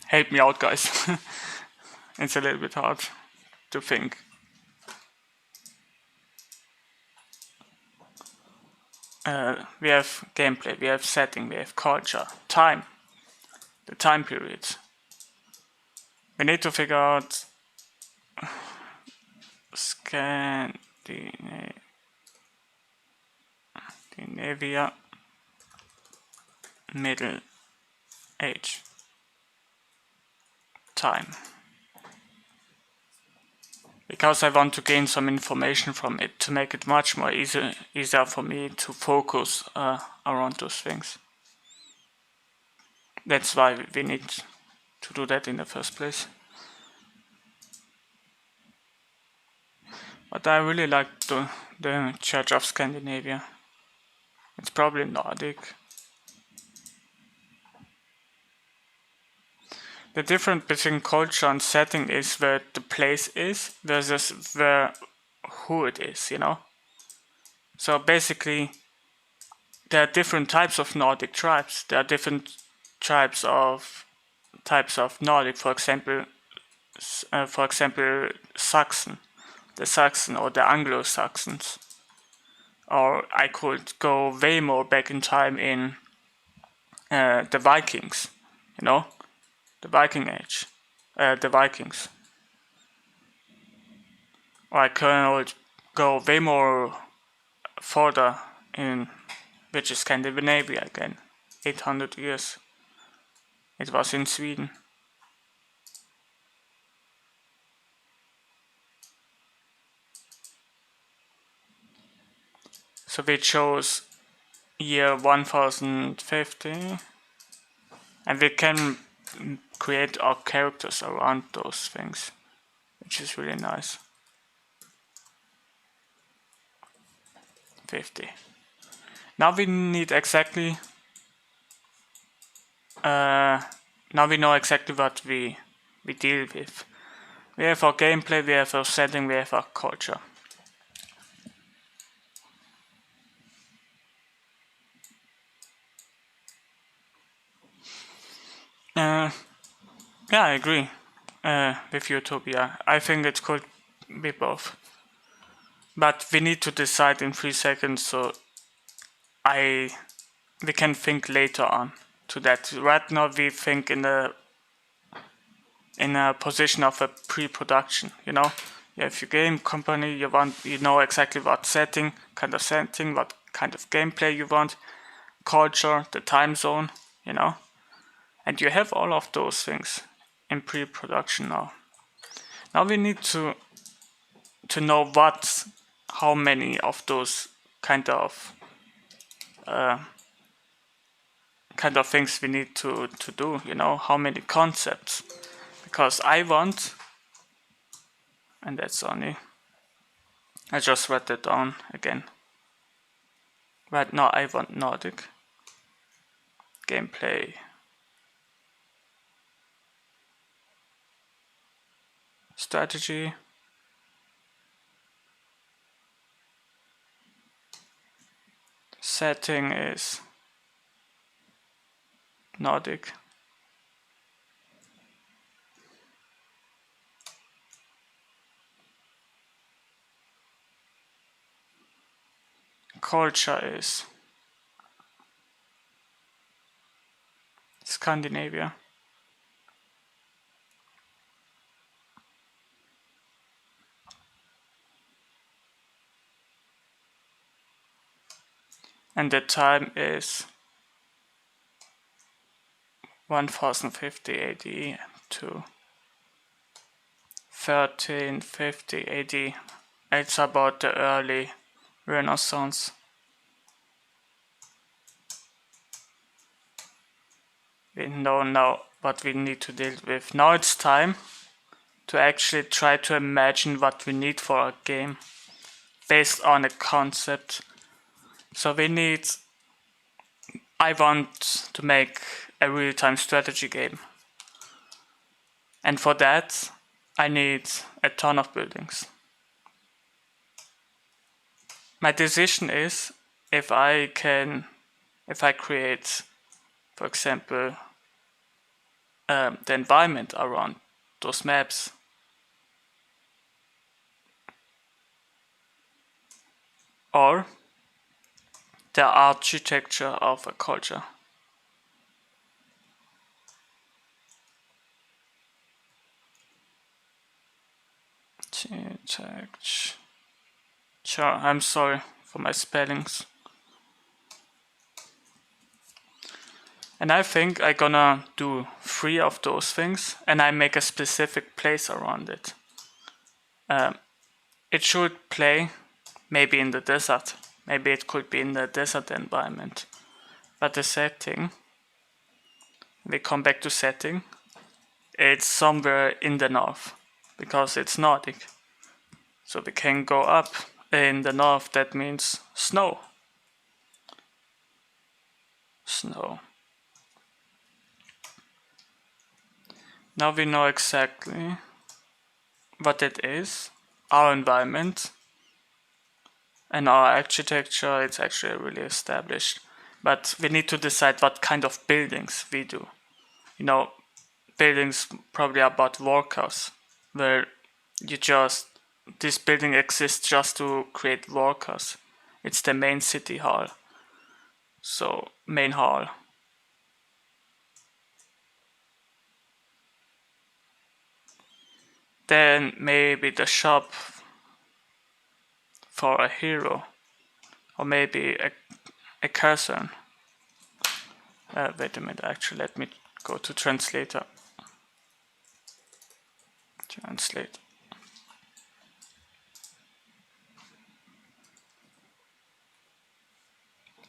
Help me out, guys. It's a little bit hard to think. We have gameplay, we have setting, we have culture, time, the time periods. We need to figure out Scandinavia Middle Age time. Because I want to gain some information from it to make it much more easier for me to focus around those things. That's why we need to do that in the first place. But I really like the Church of Scandinavia. It's probably Nordic. The difference between culture and setting is where the place is versus who it is, you know? So basically, there are different types of Nordic tribes. There are different types of Nordic. For example, Saxon, the Saxon or the Anglo-Saxons. Or I could go way more back in time in the Vikings, you know, the Viking Age, the Vikings. Or I could go way more further in, which is Scandinavia again, 800 years. It was in Sweden. So we chose year 1050, and we can create our characters around those things, which is really nice. 50. Now we need exactly. Now we know exactly what we deal with. We have our gameplay, we have our setting, we have our culture. Yeah, I agree with Utopia. I think it could be both. But we need to decide in 3 seconds, so we can think later on to that. Right now we think in a position of a pre-production, you know? You have your game company, you know exactly what setting, what kind of gameplay you want, culture, the time zone, you know? And you have all of those things in pre-production now. Now we need to know how many of those kind of things we need to do, you know, how many concepts. Because I want, and that's only, I just wrote that down again. Right now I want Nordic gameplay, strategy, setting is Nordic, culture is Scandinavia. And the time is 1050 AD to 1350 AD. It's about the early Renaissance. We know now what we need to deal with. Now it's time to actually try to imagine what we need for a game based on a concept. So I want to make a real-time strategy game. And for that, I need a ton of buildings. My decision is if I create, for example, the environment around those maps, or the architecture of a culture. Sure, I'm sorry for my spellings. And I think I'm gonna do 3 of those things, and I make a specific place around it. It should play maybe in the desert. Maybe it could be in the desert environment. But the setting, we come back to setting, it's somewhere in the north, because it's Nordic. So we can go up in the north, that means snow. Snow. Now we know exactly what it is, our environment, and our architecture. It's actually really established. But we need to decide what kind of buildings we do. Buildings probably about workers, where this building exists just to create workers. It's the main city hall. So, main hall. Then maybe the shop for a hero, or maybe a cursor. Wait a minute, actually, let me go to translator. Translate.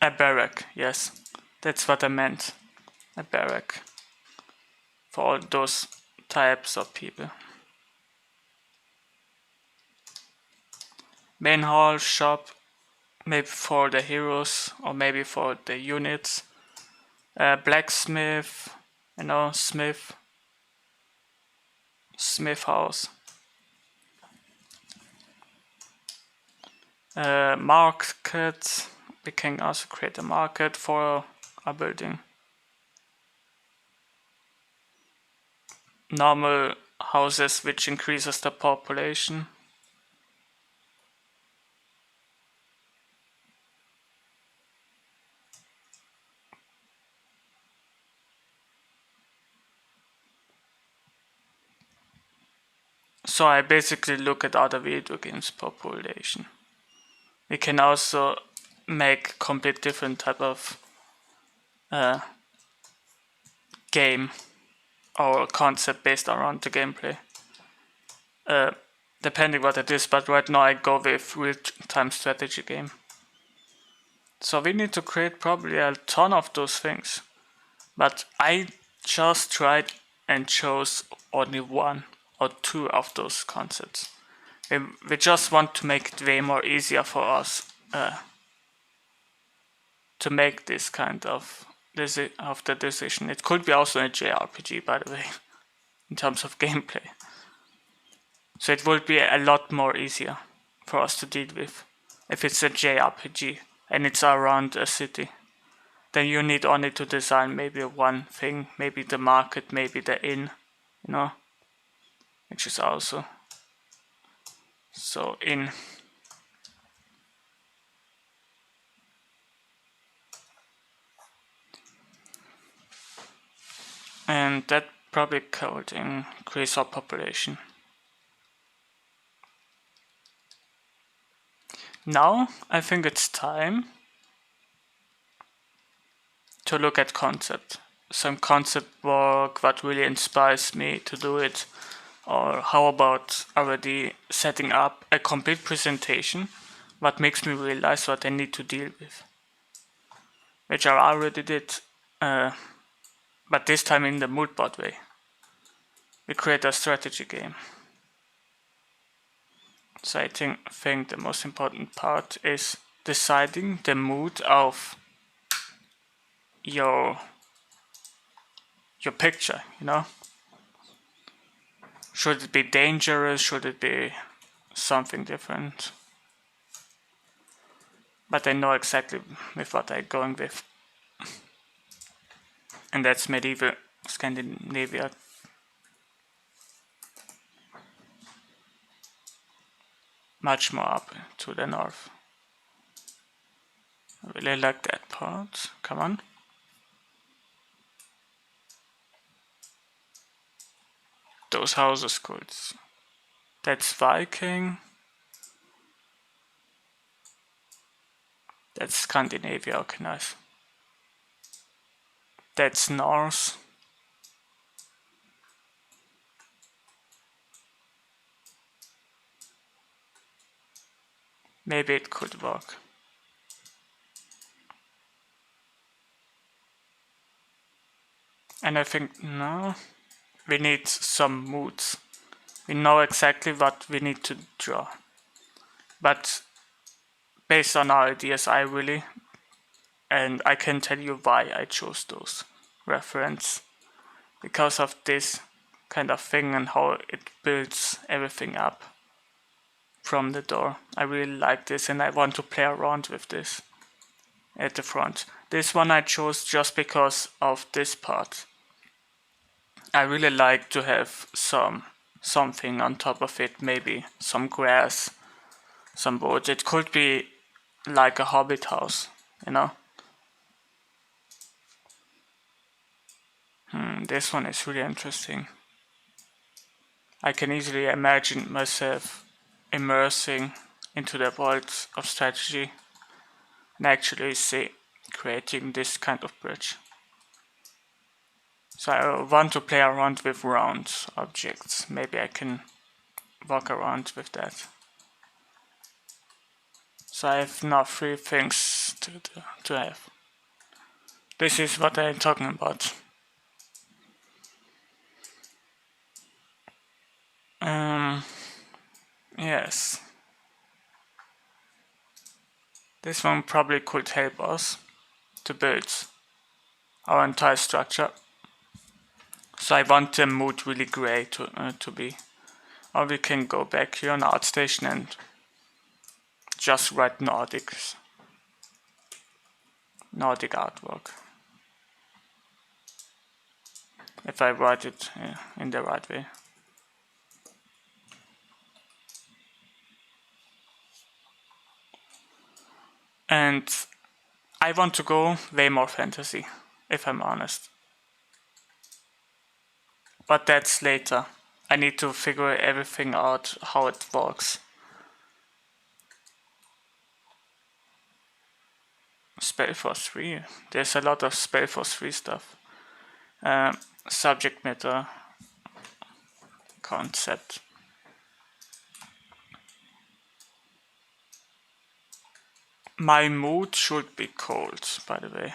A barrack, yes, that's what I meant. A barrack for all those types of people. Main hall, shop, maybe for the heroes or maybe for the units. Blacksmith, smith house. Market, we can also create a market for a building. Normal houses which increases the population. So I basically look at other video games population. We can also make complete different type of game or concept based around the gameplay. Depending what it is, but right now I go with real-time strategy game. So we need to create probably a ton of those things. But I just tried and chose only 1 or 2 of those concepts. We just want to make it way more easier for us to make this kind of the decision. It could be also a JRPG, by the way, in terms of gameplay. So it will be a lot more easier for us to deal with if it's a JRPG and it's around a city. Then you need only to design maybe one thing, maybe the market, maybe the inn, which is also so inn. and that probably could increase our population. Now I think it's time to look at concept. Some concept work, what really inspires me to do it, or how about already setting up a complete presentation, what makes me realize what I need to deal with, which I already did, but this time in the Moodboard way. We create a strategy game. So I think the most important part is deciding the mood of your picture, you know? Should it be dangerous? Should it be something different? But I know exactly with what I'm going with. And that's medieval Scandinavia. Much more up to the north. I really like that part. Come on. Those houses cool. That's Viking. That's Scandinavia, okay, nice. That's Norse. Maybe it could work. And I think now we need some moods. We know exactly what we need to draw. But based on our ideas, and I can tell you why I chose those reference. Because of this kind of thing and how it builds everything up from the door. I really like this and I want to play around with this at the front. This one I chose just because of this part. I really like to have something on top of it, maybe some grass, some boards. It could be like a hobbit house, you know? This one is really interesting. I can easily imagine myself immersing into the world of strategy and actually creating this kind of bridge. So I want to play around with round objects. Maybe I can walk around with that. So I have now 3 things to have. This is what I'm talking about. Yes. This one probably could help us to build our entire structure. So I want the mood really grey to be. Or we can go back here on ArtStation and just write Nordic artwork. If I write it in the right way. And I want to go way more fantasy, if I'm honest. But that's later. I need to figure everything out, how it works. Spellforce 3. There's a lot of Spellforce 3 stuff. Subject matter. Concept. My mood should be cold, by the way.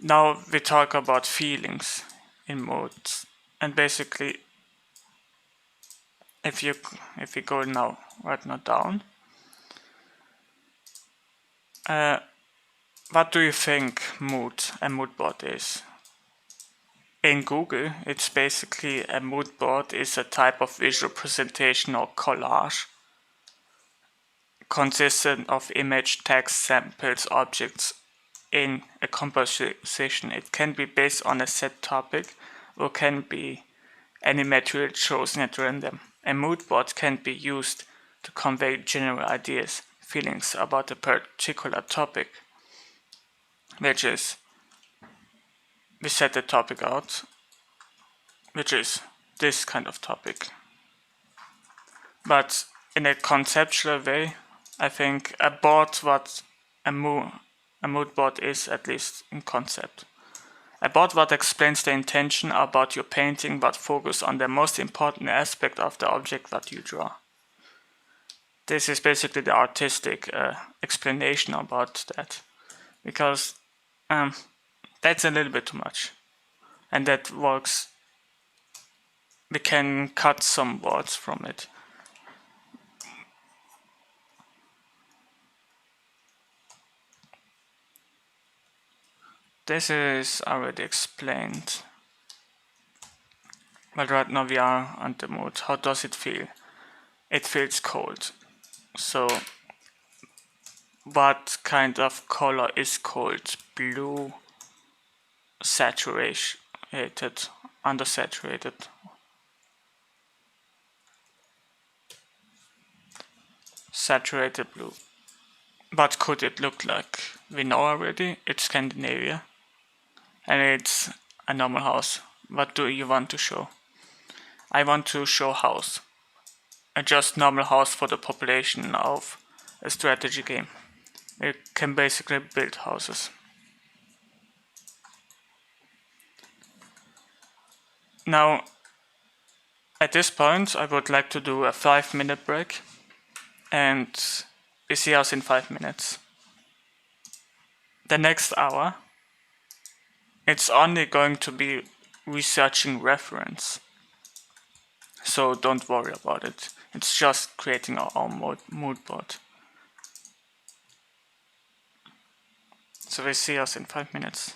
Now we talk about feelings in moods. And basically, if you go now, right now down, what do you think a mood board is? In Google, it's basically a mood board is a type of visual presentation or collage consistent of image, text, samples, objects in a composition. It can be based on a set topic or can be any material chosen at random. A mood board can be used to convey general ideas, feelings about a particular topic, which is we set the topic out, which is this kind of topic. But in a conceptual way, I think a board, what a mood board is, at least in concept. A board what explains the intention about your painting but focus on the most important aspect of the object that you draw. This is basically the artistic explanation about that, because that's a little bit too much, and that works. We can cut some words from it. This is already explained, but right now we are on the mood. How does it feel? It feels cold. So what kind of color is cold? Blue, saturated, undersaturated. Saturated blue. What could it look like? We know already, it's Scandinavia. And it's a normal house. What do you want to show? I want to show house. A just normal house for the population of a strategy game. You can basically build houses. Now, at this point, I would like to do a 5-minute break, and we see us in 5 minutes. The next hour, it's only going to be researching reference. So don't worry about it. It's just creating our own mood board. So we see us in 5 minutes.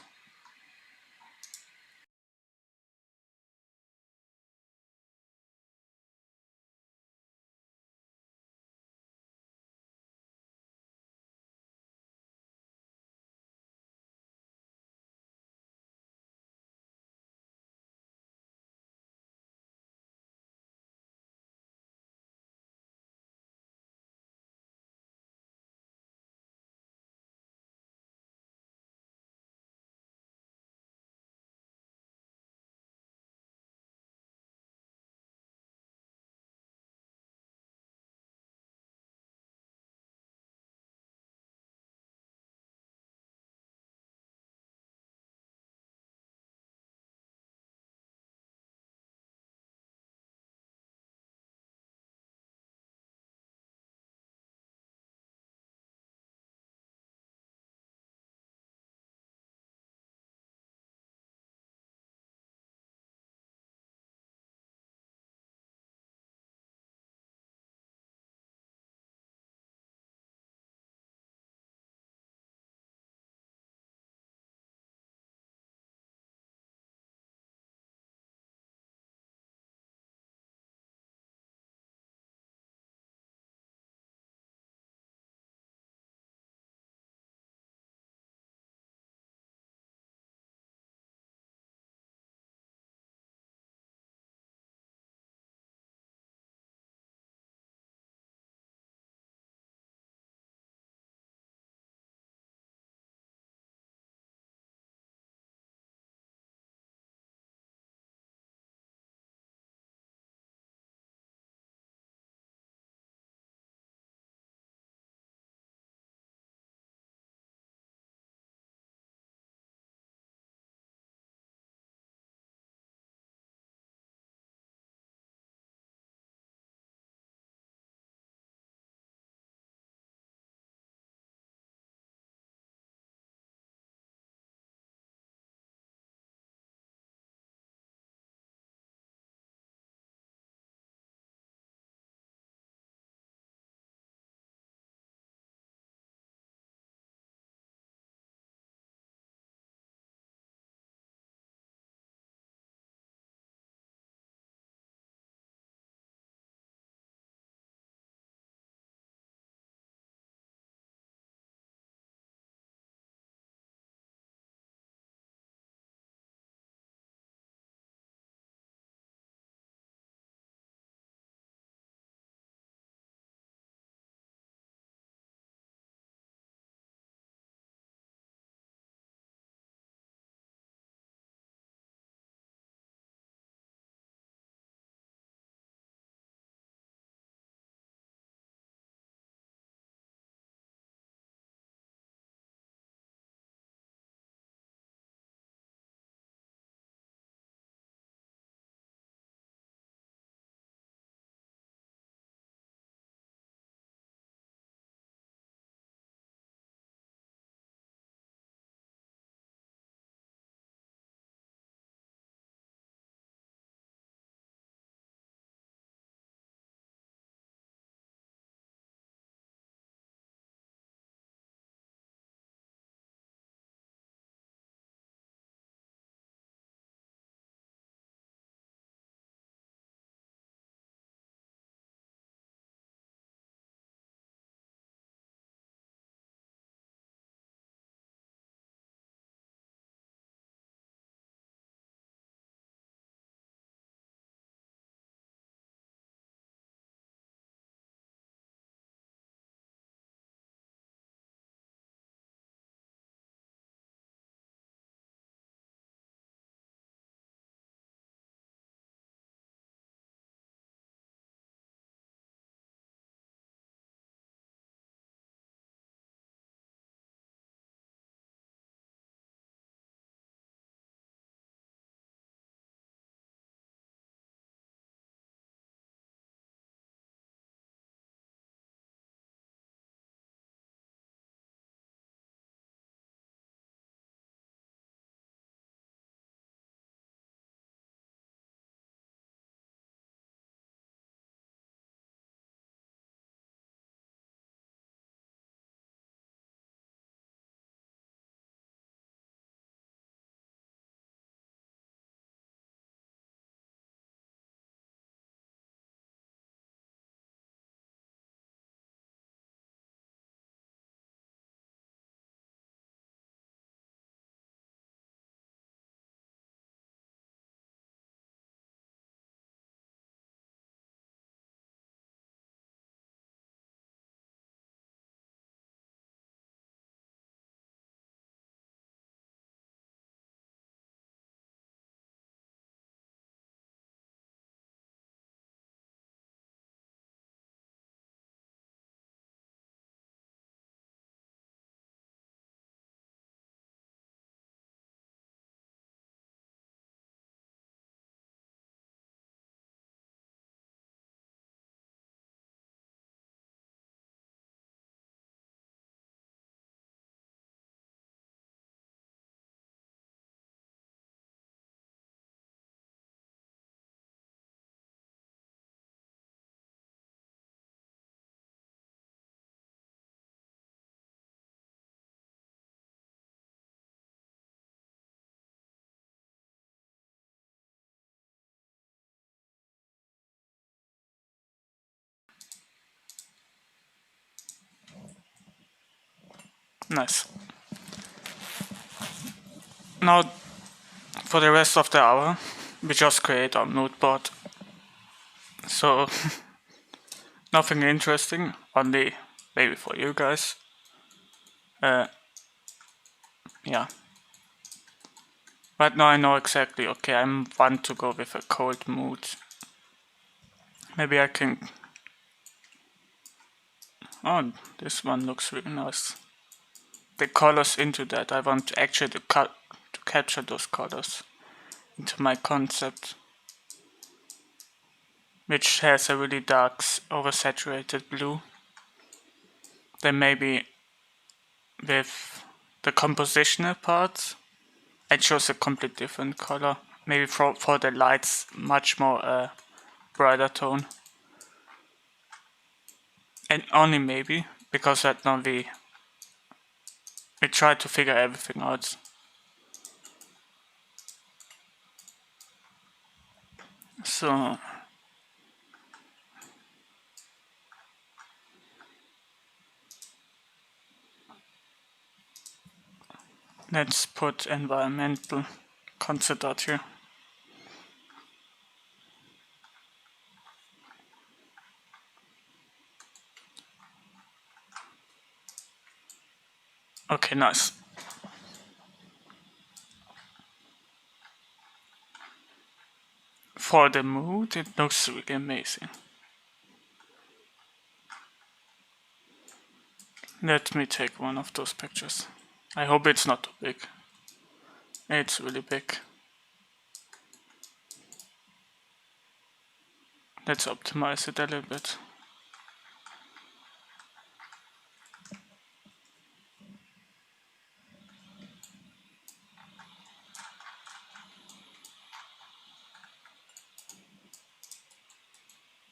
Nice. Now, for the rest of the hour, we just create our Moodboard. So, nothing interesting, only maybe for you guys. Yeah. Right now I know exactly, okay, I want to go with a cold mood. Maybe I can... Oh, this one looks really nice. The colors into that, I want actually to capture those colors into my concept, which has a really dark oversaturated blue. Then maybe with the compositional parts I chose a complete different color, maybe for the lights much more brighter tone, and only maybe because right now we try to figure everything out. So let's put environmental concept out here. Okay, nice. For the mood, it looks really amazing. Let me take one of those pictures. I hope it's not too big. It's really big. Let's optimize it a little bit.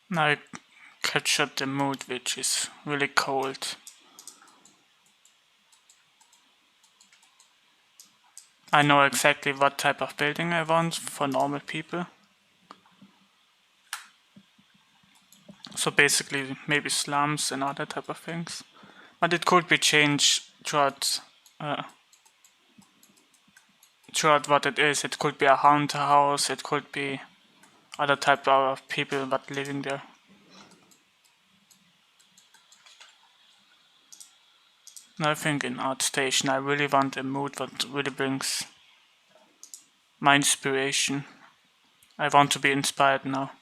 Now I captured the mood, which is really cold. I know exactly what type of building I want for normal people. So basically maybe slums and other type of things. But it could be changed throughout what it is. It could be a haunted house, it could be other type of people that living there. Now I think in Art Station I really want a mood that really brings my inspiration. I want to be inspired now.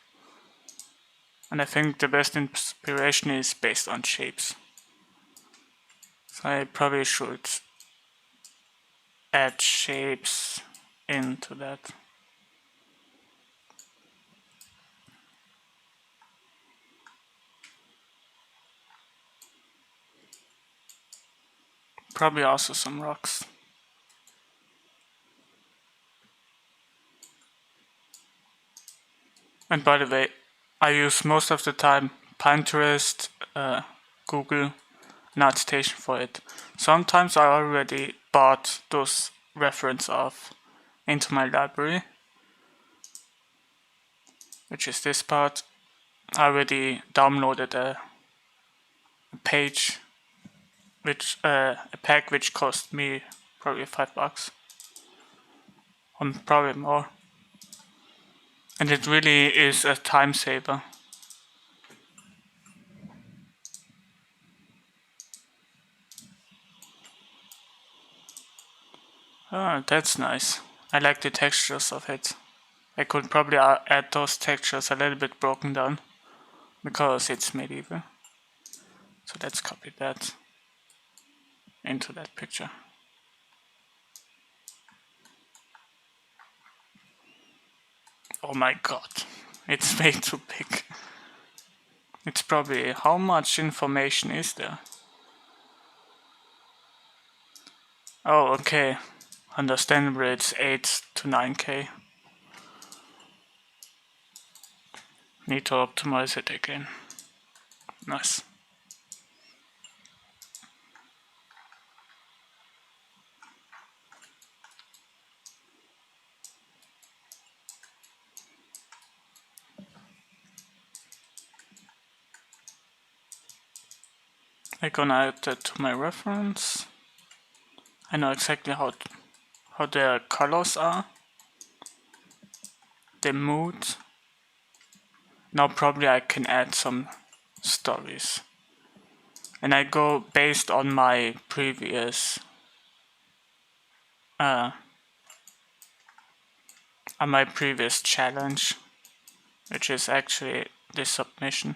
And I think the best inspiration is based on shapes. So I probably should add shapes into that. Probably also some rocks. And by the way, I use most of the time Pinterest, Google, and ArtStation for it. Sometimes I already bought those reference of into my library, which is this part. I already downloaded a page, which a pack which cost me probably $5, or probably more. And it really is a time saver. Oh, that's nice. I like the textures of it. I could probably add those textures a little bit broken down because it's medieval. So let's copy that into that picture. Oh my god, it's way too big. It's probably, how much information is there? Oh, okay. Understandably, it's 8 to 9K. Need to optimize it again. Nice. I'm gonna add that to my reference. I know exactly how the colors are, the mood. Now probably I can add some stories. And I go based on my previous challenge, which is actually this submission.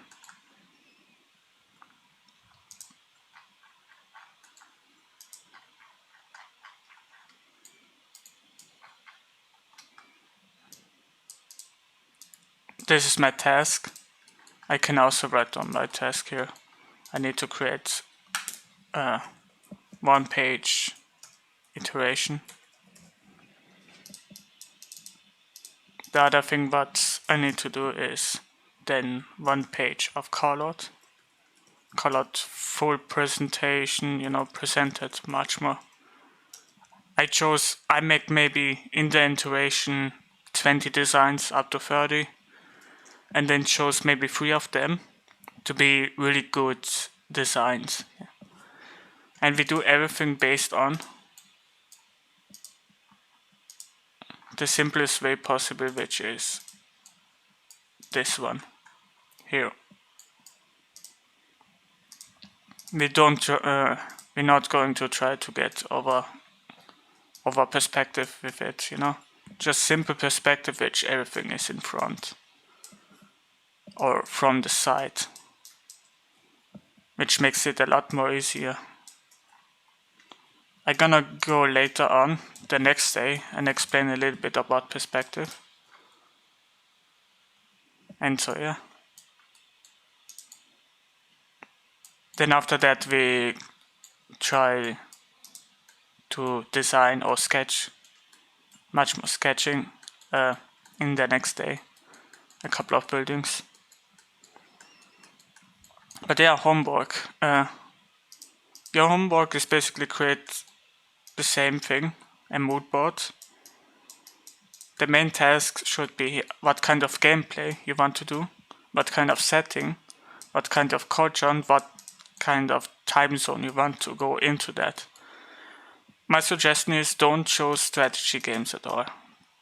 This is my task. I can also write on my task here. I need to create a one-page iteration. The other thing what I need to do is then one page of callout. Callout full presentation, presented much more. I make maybe in the iteration 20 designs up to 30, and then chose maybe 3 of them to be really good designs. And we do everything based on the simplest way possible, which is this one here. We're not going to try to get over perspective with it, just simple perspective, which everything is in front or from the side, which makes it a lot more easier. I'm gonna go later on the next day and explain a little bit about perspective. And so yeah. Then after that we try to design or sketch, much more sketching in the next day, a couple of buildings. But yeah, homework. Your homework is basically create the same thing, a moodboard. The main task should be what kind of gameplay you want to do, what kind of setting, what kind of culture, and what kind of time zone you want to go into that. My suggestion is don't choose strategy games at all.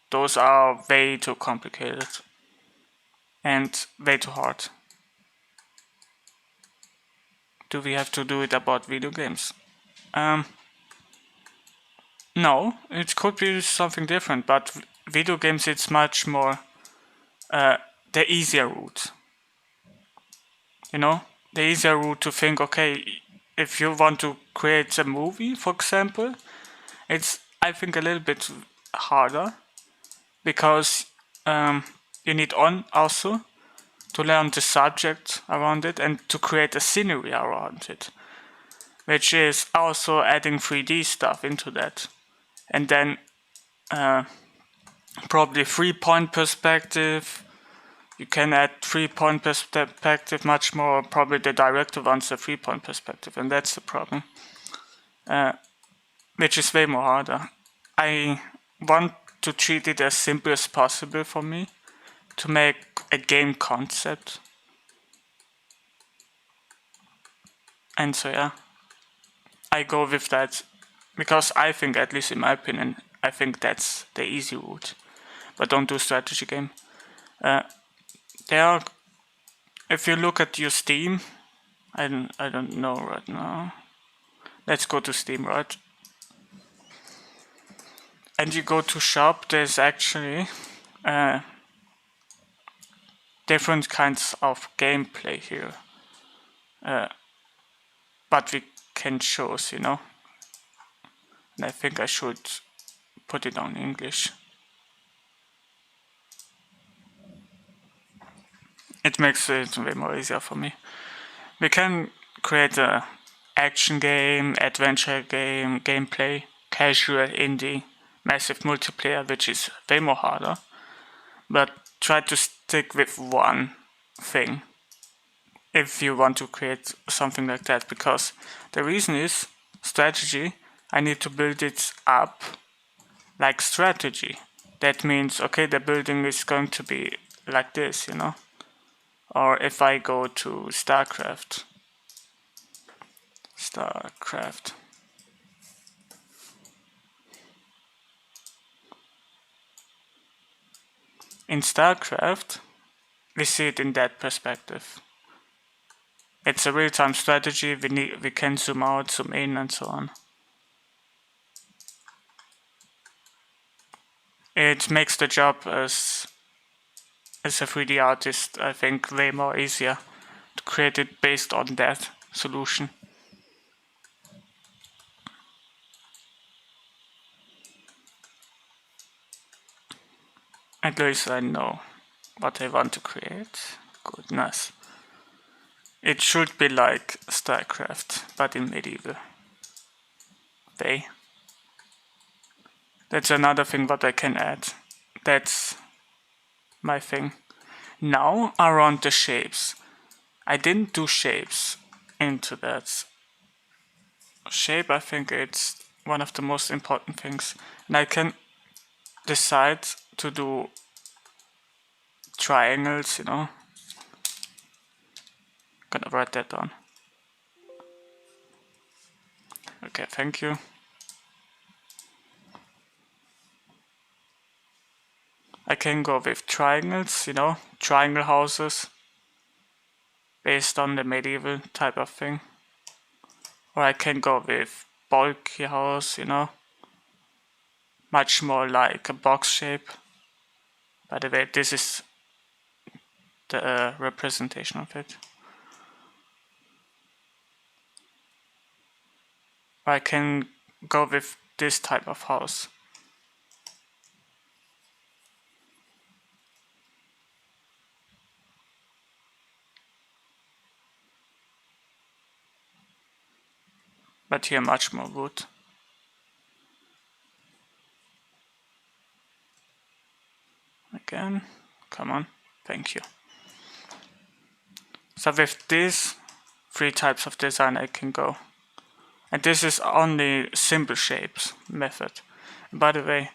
Those are way too complicated and way too hard. Do we have to do it about video games? No, it could be something different, but video games it's much more the easier route. The easier route to think, okay, if you want to create a movie, for example, it's, I think, a little bit harder because you need also to learn the subject around it and to create a scenery around it, which is also adding 3D stuff into that. And then probably 3-point perspective. You can add 3-point perspective much more. Probably the director wants a 3-point perspective, and that's the problem, which is way more harder. I want to treat it as simple as possible for me to make a game concept. And so yeah, I go with that because I think, at least in my opinion, I think that's the easy route. But don't do strategy game. If you look at your Steam, I don't know right now. Let's go to Steam, right? And you go to shop, there's actually different kinds of gameplay here. But we can choose, And I think I should put it on English. It makes it way more easier for me. We can create a action game, adventure game, gameplay, casual, indie, massive multiplayer, which is way more harder. But try to stick with one thing if you want to create something like that, because the reason is strategy. I need to build it up like strategy. That means, okay, the building is going to be like this, Or if I go to StarCraft. in StarCraft, we see it in that perspective. It's a real-time strategy. We can zoom out, zoom in, and so on. It makes the job as a 3D artist, I think, way more easier to create it based on that solution. At least I know what I want to create. Goodness. It should be like StarCraft, but in medieval way. That's another thing what I can add. That's my thing. Now around the shapes. I didn't do shapes into that. Shape, I think it's one of the most important things. And I can decide to do triangles, Gonna write that down. Okay, thank you. I can go with triangles, triangle houses based on the medieval type of thing. Or I can go with bulky house, much more like a box shape. By the way, this is the representation of it. Or I can go with this type of house. But here much more wood. Again, come on, thank you. So with these 3 types of design I can go. And this is only simple shapes method. By the way,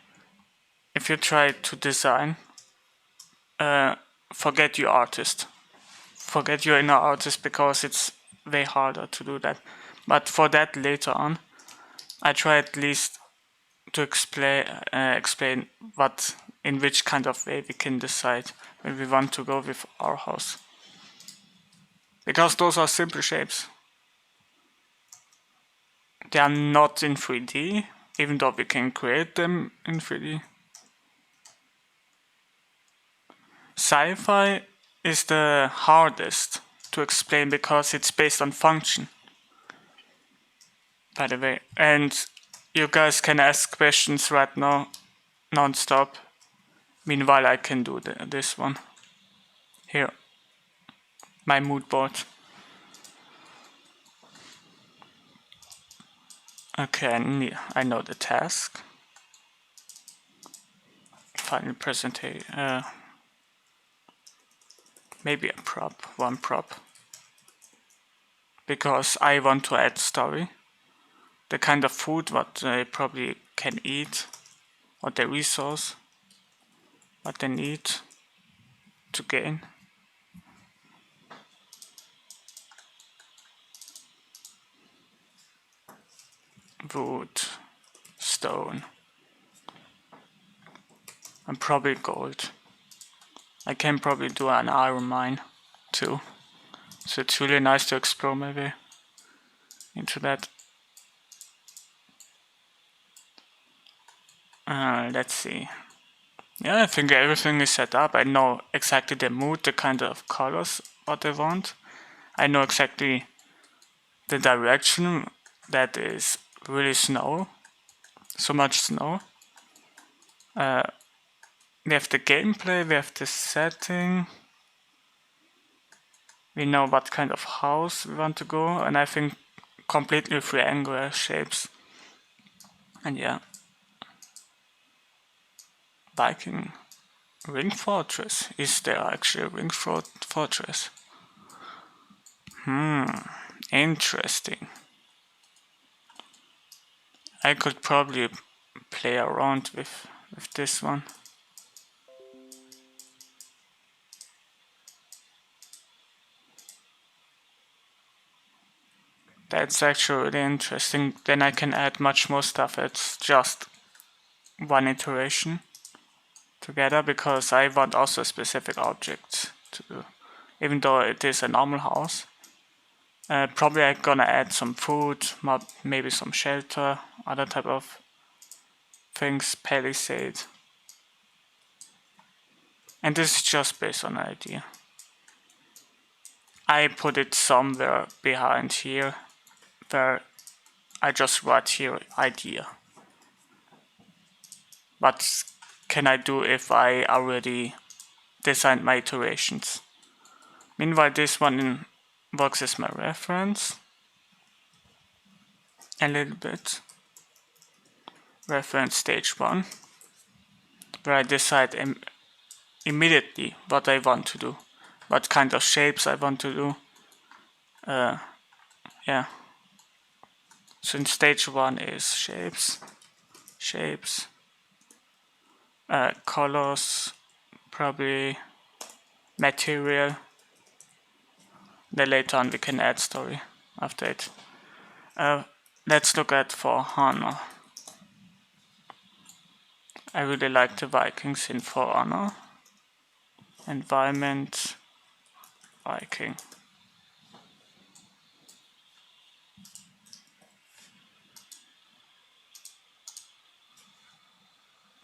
if you try to design, forget your artist. Forget your inner artist because it's way harder to do that. But for that later on, I try at least to explain what in which kind of way we can decide when we want to go with our house. Because those are simple shapes. They are not in 3D, even though we can create them in 3D. Sci-Fi is the hardest to explain because it's based on function. By the way, and you guys can ask questions right now, non-stop. Meanwhile, I can do this one. Here, my mood board. Okay, I know the task. Final presentation. Maybe a prop, one prop. Because I want to add story. The kind of food what they probably can eat, or the resource, what they need to gain. Wood, stone, and probably gold. I can probably do an iron mine too. So it's really nice to explore maybe into that. Let's see. Yeah, I think everything is set up. I know exactly the mood, the kind of colors what I want. I know exactly the direction that is really snow. So much snow. We have the gameplay, we have the setting. We know what kind of house we want to go, and I think completely triangular shapes. And yeah. Viking Ring Fortress. Is there actually a Ring Fortress? Interesting. I could probably play around with this one. That's actually really interesting. Then I can add much more stuff. It's just one iteration. together because I want also a specific object to do, even though it is a normal house. Probably I'm gonna add some food, maybe some shelter, other type of things, palisade. And this is just based on an idea. I put it somewhere behind here where I just write here idea. What can I do if I already designed my iterations? Meanwhile, this one works as my reference a little bit. Reference stage 1, where I decide immediately what I want to do, what kind of shapes I want to do. Yeah. So in stage 1 is shapes, colors, probably material. Then later on we can add story after it. Let's look at For Honor. I really like the Vikings in For Honor. Environment, Viking.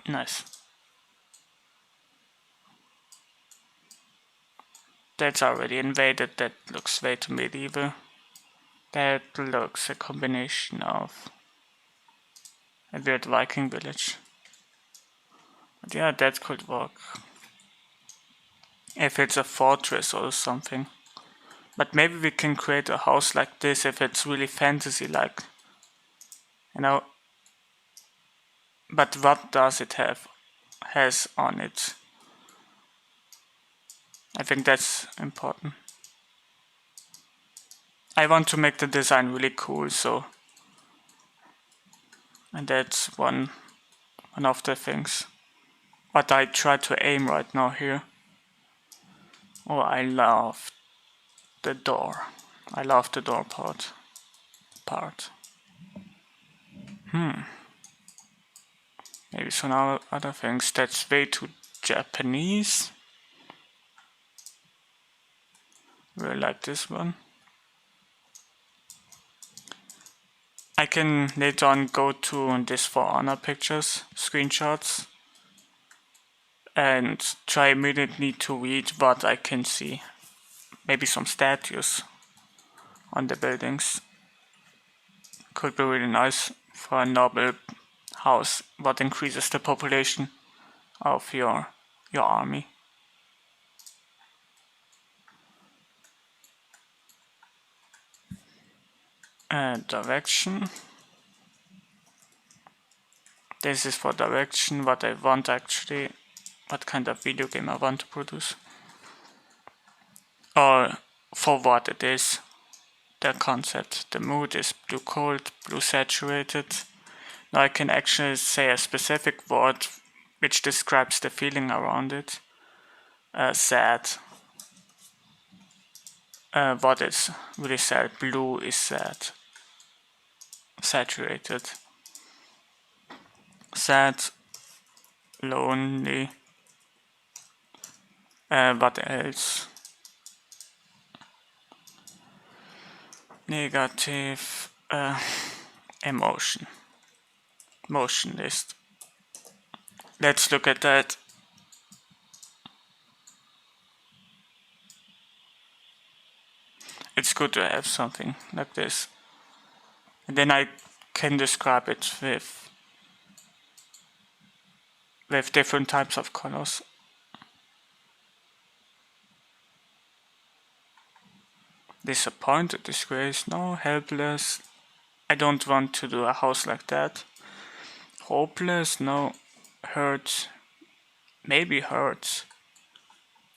Nice. That's already invaded, that looks way too medieval. That looks a combination of a weird Viking village. But yeah, that could work. If it's a fortress or something. But maybe we can create a house like this if it's really fantasy-like. You know. But what does it has on it? I think that's important. I want to make the design really cool, so. And that's one of the things. But I try to aim right now here. Oh, I love the door. I love the door part. Maybe some other things. That's way too Japanese. Really like this one. I can later on go to this For Honor pictures, screenshots, and try immediately to read what I can see. Maybe some statues on the buildings. Could be really nice for a noble house, what increases the population of your army. Direction. This is for direction, what I want actually, what kind of video game I want to produce. Or for what it is, the concept. The mood is blue cold, blue saturated. Now I can actually say a specific word which describes the feeling around it. Sad. What is really sad? Blue is sad. Saturated. Sad. Lonely. What else? Negative. Emotion. Motion list. Let's look at that. It's good to have something like this. And then I can describe it with different types of colors. Disappointed, disgrace, no, helpless. I don't want to do a house like that. Hopeless, no. Hurts, maybe hurts.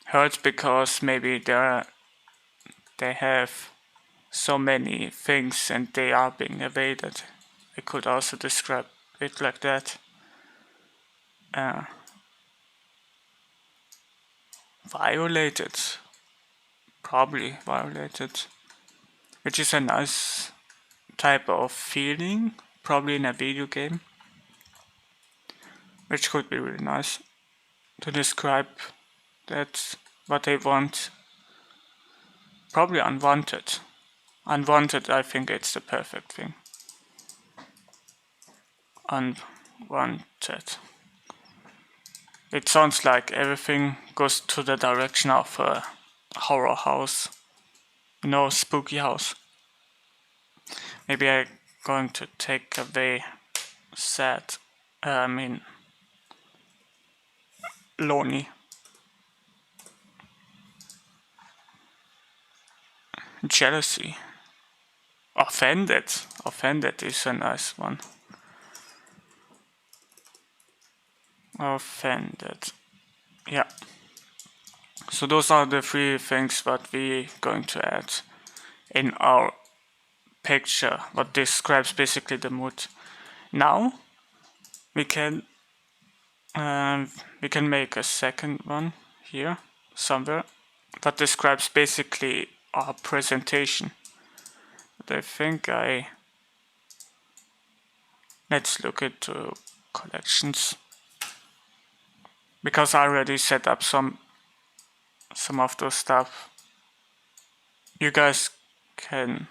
Hurts because maybe they have so many things and they are being evaded. I could also describe it like that. Violated. Probably violated. Which is a nice type of feeling, probably in a video game. Which could be really nice. to describe that what they want. Probably unwanted. Unwanted, I think it's the perfect thing. Unwanted. It sounds like everything goes to the direction of a horror house. You know, spooky house. Maybe I'm going to take away sad. Lonely. Jealousy. Offended. Offended is a nice one. Offended. Yeah. So those are the three things that we're going to add in our picture, what describes basically the mood. Now we can make a second one here somewhere that describes basically our presentation. But I think let's look into collections, because I already set up some of those stuff. You guys can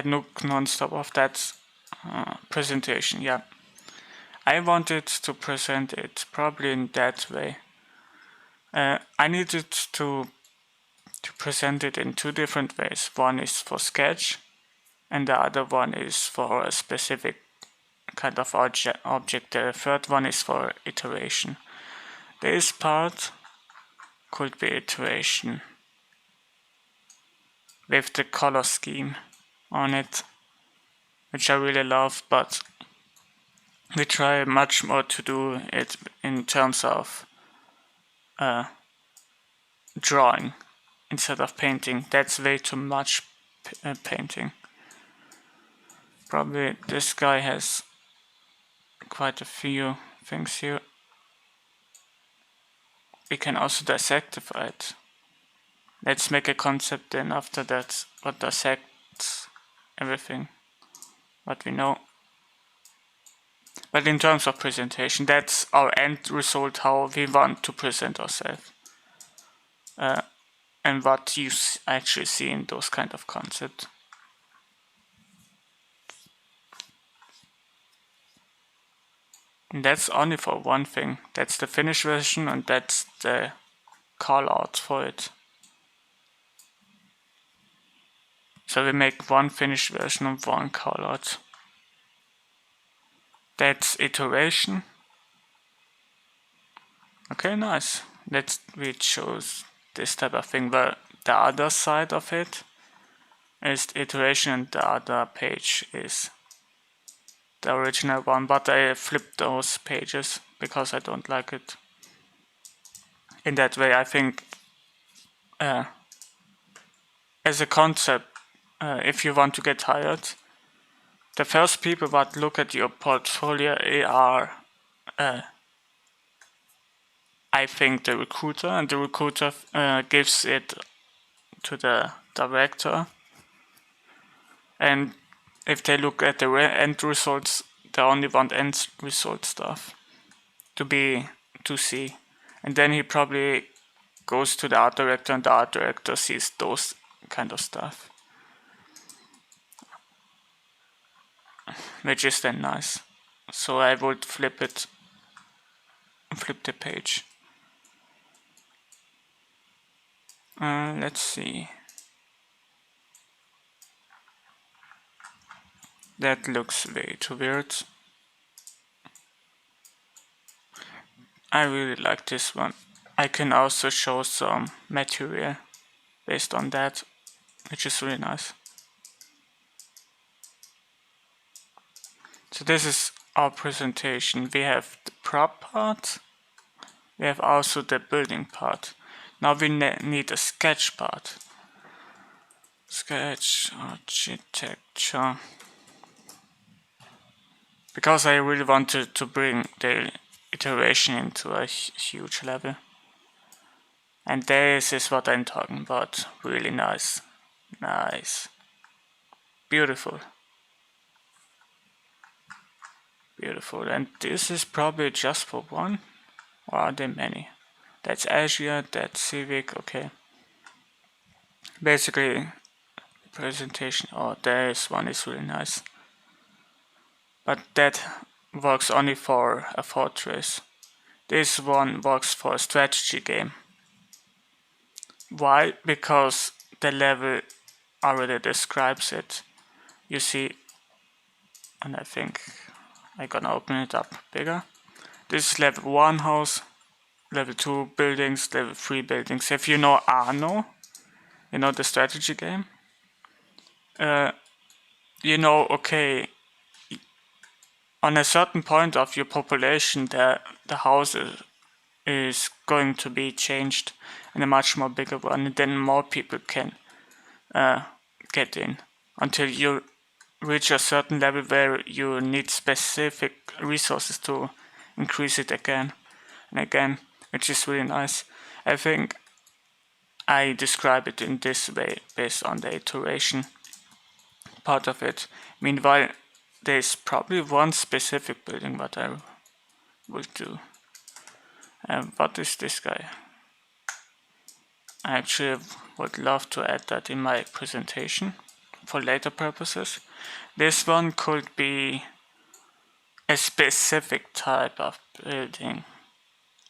look non-stop of that presentation. Yeah, I wanted to present it probably in that way. I needed to present it in two different ways. One is for sketch and the other one is for a specific kind of object. The third one is for iteration. This part could be iteration with the color scheme on it, which I really love, but we try much more to do it in terms of drawing instead of painting. That's way too much painting. Probably this guy has quite a few things here. We can also dissectify it. Let's make a concept then after that what dissects everything, what we know. But in terms of presentation, that's our end result, how we want to present ourselves. And what you actually see in those kind of concepts. And that's only for one thing. That's the finished version and that's the call out for it. So we make one finished version and one call out. That's iteration. Okay, nice. We chose this type of thing, where the other side of it is iteration and the other page is the original one, but I flipped those pages because I don't like it. In that way, I think as a concept, if you want to get hired, the first people that look at your portfolio are I think the recruiter, and the recruiter gives it to the director, and if they look at the end results, they only want end result stuff to see, and then he probably goes to the art director, and the art director sees those kind of stuff, which is then nice. So I would flip the page. Let's see. That looks way too weird. I really like this one. I can also show some material based on that, which is really nice. So this is our presentation. We have the prop part. We have also the building part. Now we need a sketch part. Sketch architecture. Because I really wanted to bring the iteration into a huge level. And this is what I'm talking about. Really nice. Nice. Beautiful. Beautiful. And this is probably just for one, or are there many? That's Azure, that's Civic, okay. Basically, presentation, oh, there is one is really nice. But that works only for a fortress. This one works for a strategy game. Why? Because the level already describes it. You see, and I think I'm gonna open it up bigger. This is level 1 house, level 2 buildings, level 3 buildings. If you know Anno, you know the strategy game, you know, okay, on a certain point of your population, the house is going to be changed in a much more bigger one, and then more people can get in until you reach a certain level where you need specific resources to increase it again and again, which is really nice. I think I describe it in this way based on the iteration part of it. Meanwhile, there's probably one specific building what I will do. What is this guy? I actually would love to add that in my presentation for later purposes. This one could be a specific type of building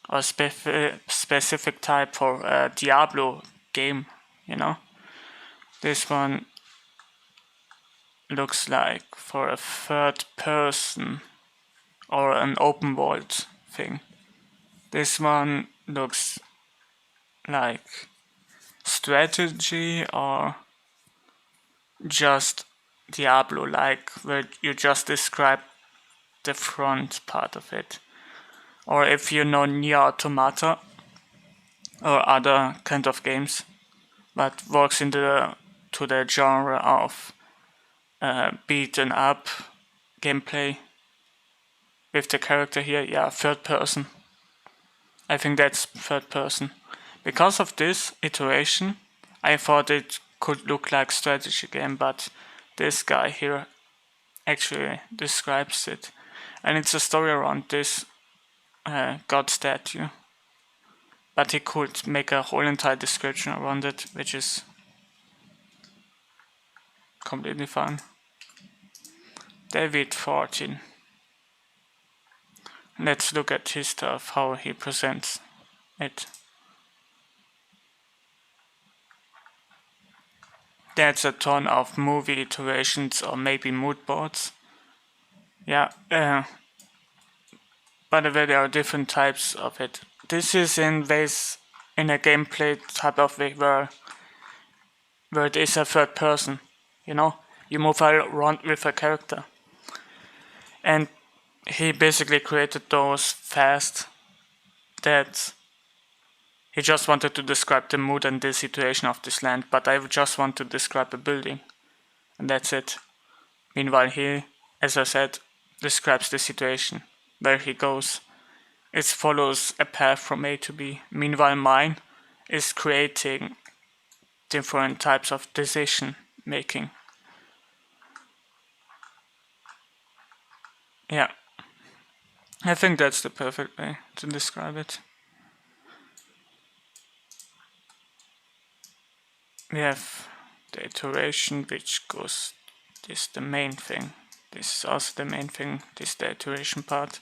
or specific type for a Diablo game, you know. This one looks like for a third person or an open world thing. This one looks like strategy or just Diablo like, where you just describe the front part of it. Or if you know Nier Automata or other kind of games that works into the genre of beaten up gameplay with the character here, yeah, third person. I think that's third person. Because of this iteration, I thought it could look like strategy game, but this guy here actually describes it. And it's a story around this god statue. But he could make a whole entire description around it, which is completely fine. David 14. Let's look at his stuff, how he presents it. That's a ton of movie iterations or maybe mood boards. Yeah, by the way, there are different types of it. This is in a gameplay type of way where it is a third person, you know? You move around with a character. And he basically created those fast that he just wanted to describe the mood and the situation of this land, but I just want to describe a building. And that's it. Meanwhile, he, as I said, describes the situation, where he goes. It follows a path from A to B. Meanwhile, mine is creating different types of decision making. Yeah. I think that's the perfect way to describe it. We have the iteration, which goes, this is the main thing. This is also the main thing, this is the iteration part.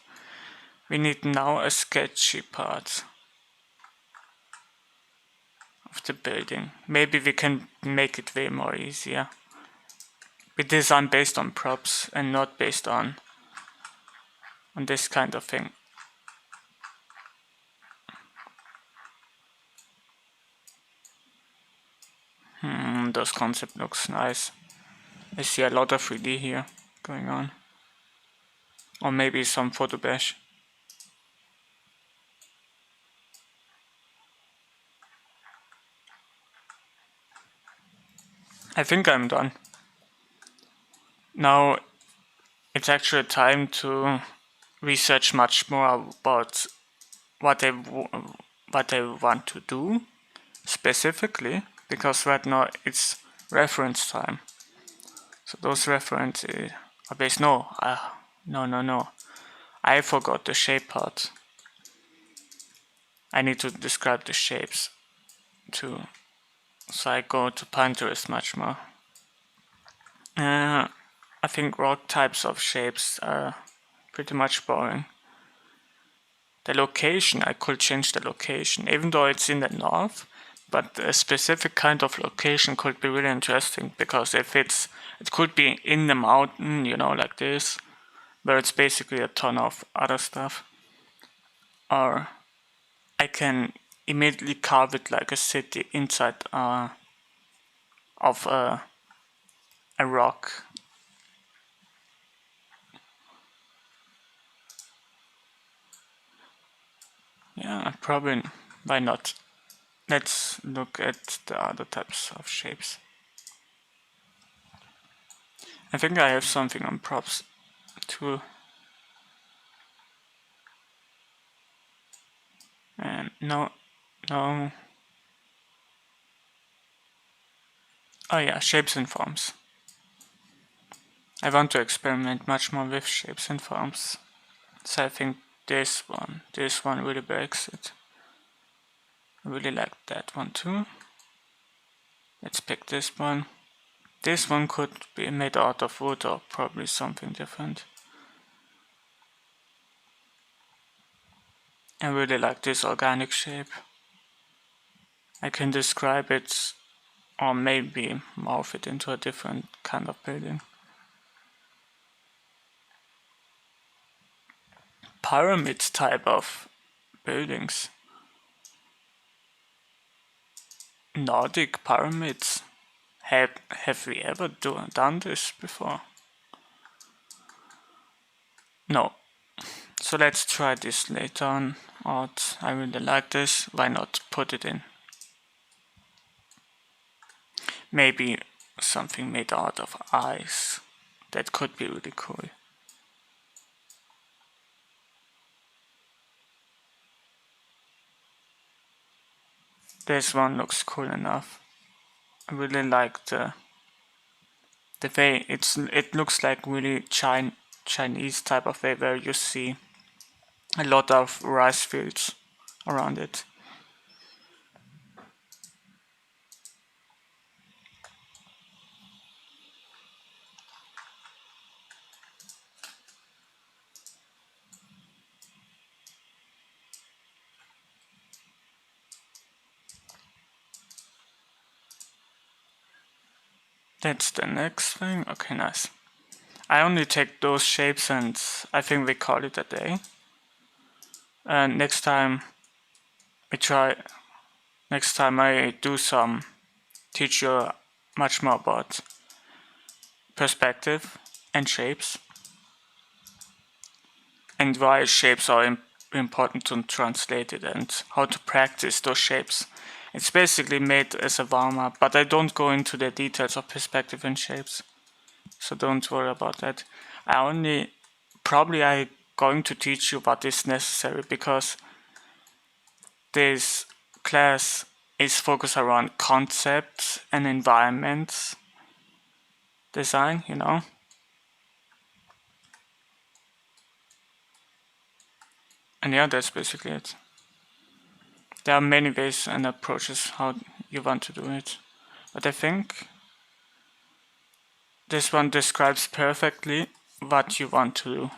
We need now a sketchy part of the building. Maybe we can make it way more easier. We design based on props and not based on this kind of thing. Those concept looks nice. I see a lot of 3D here going on. Or maybe some photo bash. I think I'm done. Now it's actually time to research much more about what I want to do specifically, because right now it's reference time. So those references are based, no. I forgot the shape part. I need to describe the shapes too. So I go to Pinterest much more. I think rock types of shapes are pretty much boring. The location, I could change the location, even though it's in the north, but a specific kind of location could be really interesting, because if it could be in the mountain, you know, like this, where it's basically a ton of other stuff. Or I can immediately carve it like a city inside of a rock. Yeah, probably. Why not? Let's look at the other types of shapes. I think I have something on props too. And no. Oh yeah, shapes and forms. I want to experiment much more with shapes and forms. So I think this one really breaks it. I really like that one too. Let's pick this one. This one could be made out of wood or probably something different. I really like this organic shape. I can describe it or maybe morph it into a different kind of building. Pyramid type of buildings. Nordic pyramids. Have we ever done this before? No. So let's try this later on out. I really like this. Why not put it in? Maybe something made out of ice. That could be really cool. This one looks cool enough. I really like the way it looks like really Chinese type of way, where you see a lot of rice fields around it. That's the next thing. Okay, nice. I only take those shapes and I think we call it a day. And next time I do teach you much more about perspective and shapes, and why shapes are important to translate it, and how to practice those shapes. It's basically made as a warm-up, but I don't go into the details of perspective and shapes, so don't worry about that. I'm going to teach you what is necessary, because this class is focused around concepts and environments design, you know. And yeah, that's basically it. There are many ways and approaches how you want to do it, but I think this one describes perfectly what you want to do.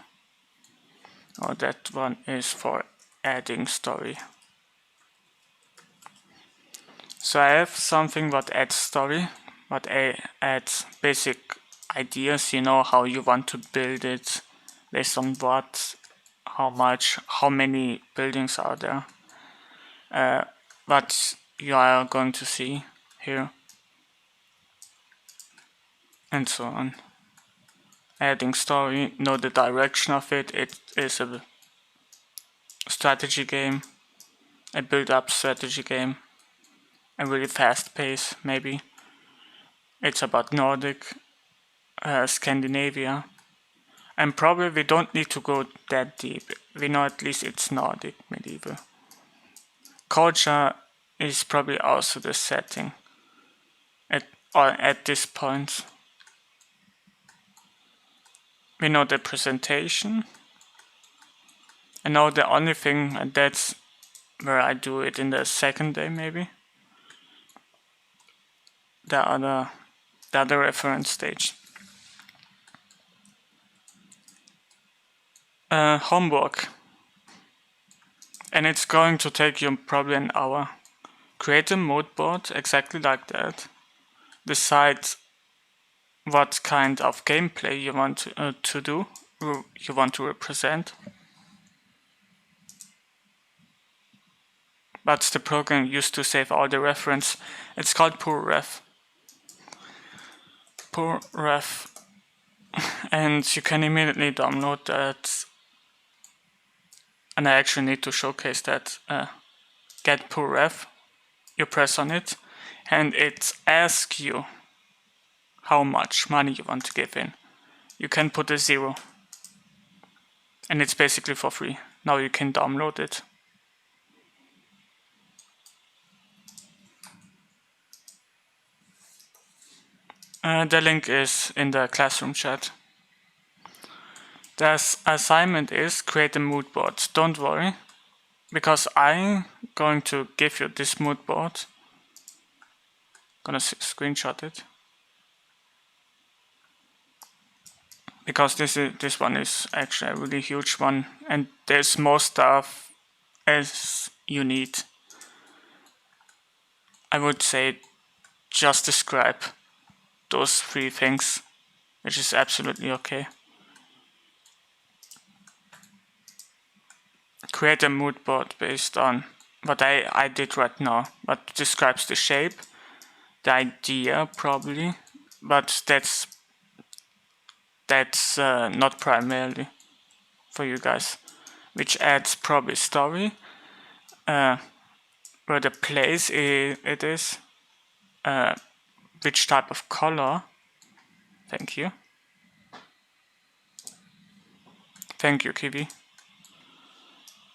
Oh, that one is for adding story. So I have something what adds story, what adds basic ideas, you know, how you want to build it, based on what, how much, how many buildings are there, what you are going to see here, and so on. Adding story, know the direction of it. It is a strategy game, a build-up strategy game, a really fast pace, maybe. It's about Nordic, Scandinavia, and probably we don't need to go that deep. We know at least it's Nordic, medieval. Culture is probably also the setting at this point. We know the presentation, And now the only thing, and that's where I do it in the second day maybe, the other reference stage. Homework. And it's going to take you probably an hour. Create a mood board exactly like that. Decide what kind of gameplay you want to do, you want to represent. That's the program used to save all the reference. It's called PureRef. PureRef. And you can immediately download that. And I actually need to showcase that. Get PureRef. You press on it, and it asks you how much money you want to give in. You can put a 0. And it's basically for free. Now you can download it. The link is in the classroom chat. The assignment is create a mood board. Don't worry, because I'm going to give you this mood board. Gonna screenshot it. Because this one is actually a really huge one, and there's more stuff as you need. I would say just describe those 3 things, which is absolutely okay. Create a mood board based on what I did right now, what describes the shape, the idea probably, but that's not primarily for you guys. Which adds probably story, where the place it is, which type of color. Thank you. Thank you, Kiwi.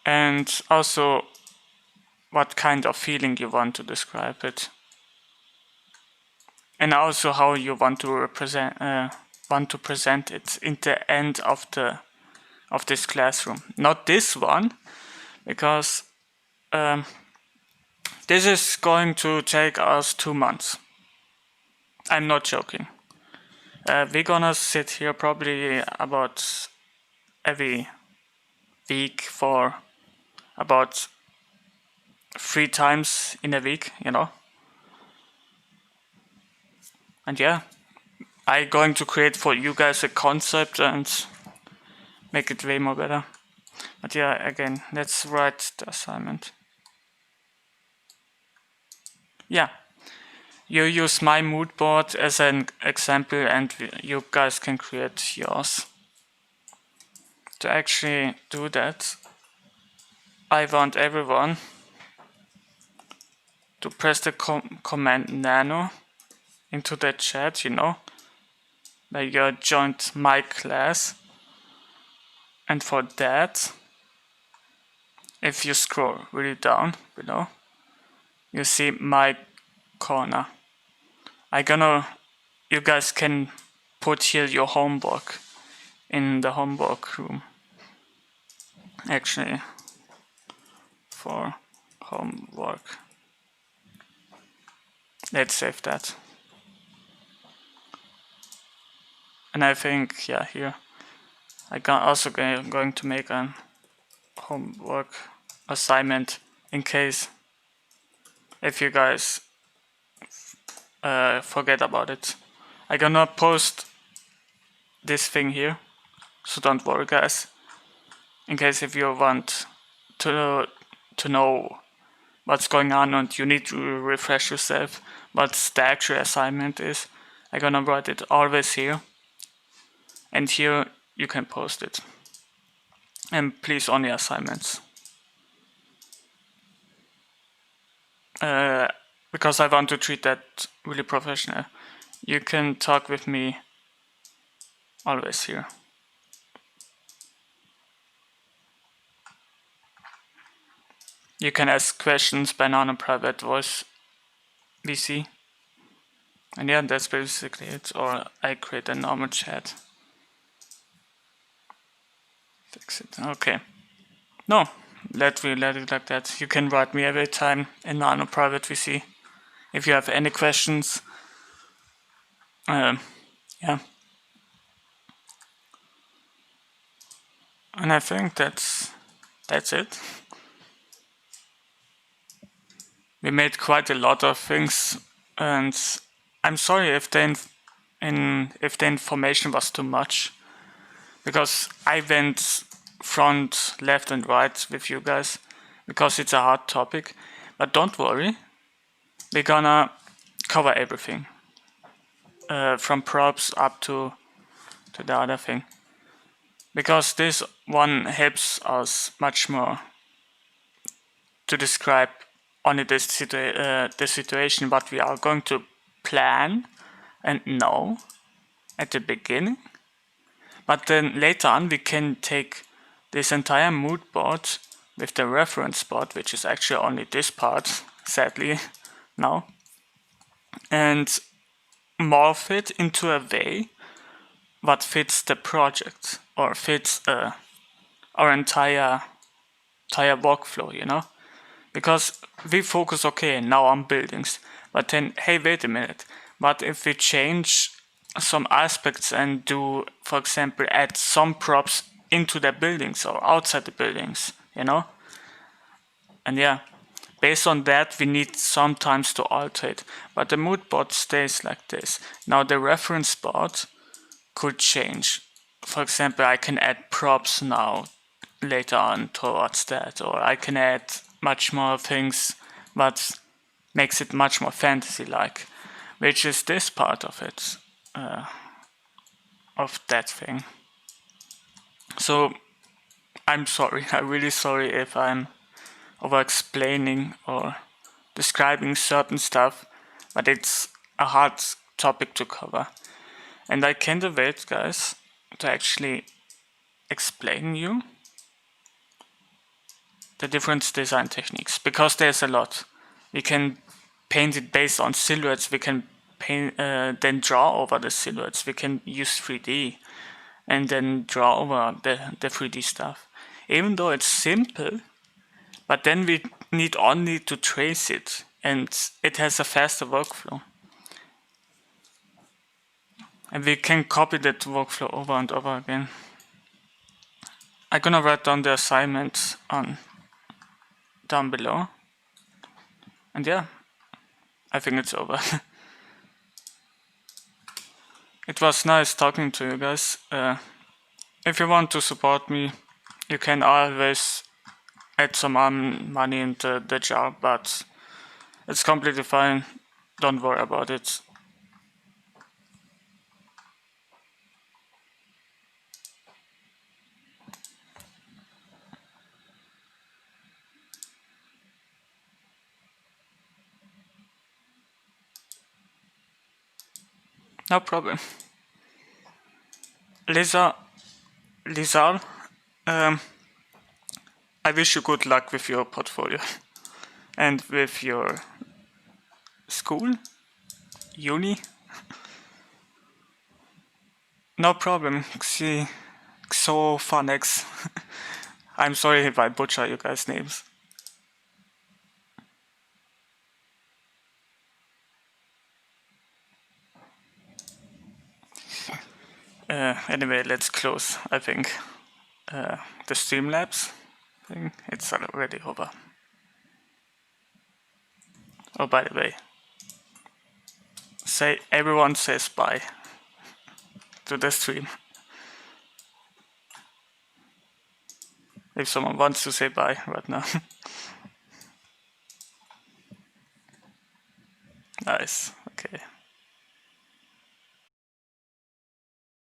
And also what kind of feeling you want to describe it. And also how you want to present it in the end of this classroom. Not this one, because this is going to take us 2 months. I'm not joking. We're gonna sit here probably about every week for about 3 times in a week, you know. And yeah, I'm going to create for you guys a concept and make it way more better. But yeah, again, let's write the assignment. Yeah, you use my mood board as an example, and you guys can create yours. To actually do that, I want everyone to press the command Nano into the chat, you know, where you joined my class. And for that, if you scroll really down below, you see my corner. You guys can put here your homework in the homework room. Actually, for homework. Let's save that. And I think, yeah, here, I'm also going to make a homework assignment in case if you guys forget about it. I'm gonna post this thing here, so don't worry guys. In case if you want to know what's going on and you need to refresh yourself what the actual assignment is, I'm gonna write it always here. And here you can post it. And please only assignments. Because I want to treat that really professional. You can talk with me always here. You can ask questions by Nano private voice VC. And yeah, that's basically it. Or I create a normal chat. Fix it. Okay. No, let it like that. You can write me every time in Nano private VC if you have any questions. Yeah. And I think that's it. We made quite a lot of things, and I'm sorry if the information was too much, because I went front, left, and right with you guys because it's a hard topic. But don't worry, we're gonna cover everything, from props up to the other thing, because this one helps us much more to describe only the situation what we are going to plan and know at the beginning. But then later on we can take this entire mood board with the reference board, which is actually only this part, sadly, now, and morph it into a way what fits the project or fits our entire workflow, you know? Because we focus, okay, now on buildings, but then, hey, wait a minute, what if we change some aspects and do, for example, add some props into the buildings or outside the buildings, you know? And yeah, based on that, we need sometimes to alter it, but the mood board stays like this. Now the reference board could change. For example, I can add props now later on towards that, or I can add much more things but makes it much more fantasy-like, which is this part of it, of that thing. So I'm sorry, I'm really sorry if I'm over-explaining or describing certain stuff, but it's a hard topic to cover. And I can't wait, guys, to actually explain you the different design techniques, because there's a lot. We can paint it based on silhouettes, we can paint, then draw over the silhouettes, we can use 3D and then draw over the 3D stuff. Even though it's simple, but then we need only to trace it and it has a faster workflow. And we can copy that workflow over and over again. I'm gonna write down the assignment down below. And yeah, I think it's over. It was nice talking to you guys. If you want to support me, you can always add some money into the jar, but it's completely fine. Don't worry about it. No problem. Lisa, I wish you good luck with your portfolio and with your school, uni. No problem. Xofanex. I'm sorry if I butcher you guys' names. Anyway, let's close, I think, the Streamlabs thing. It's already over. Oh, by the way, everyone says bye to the stream. If someone wants to say bye right now. Nice, okay.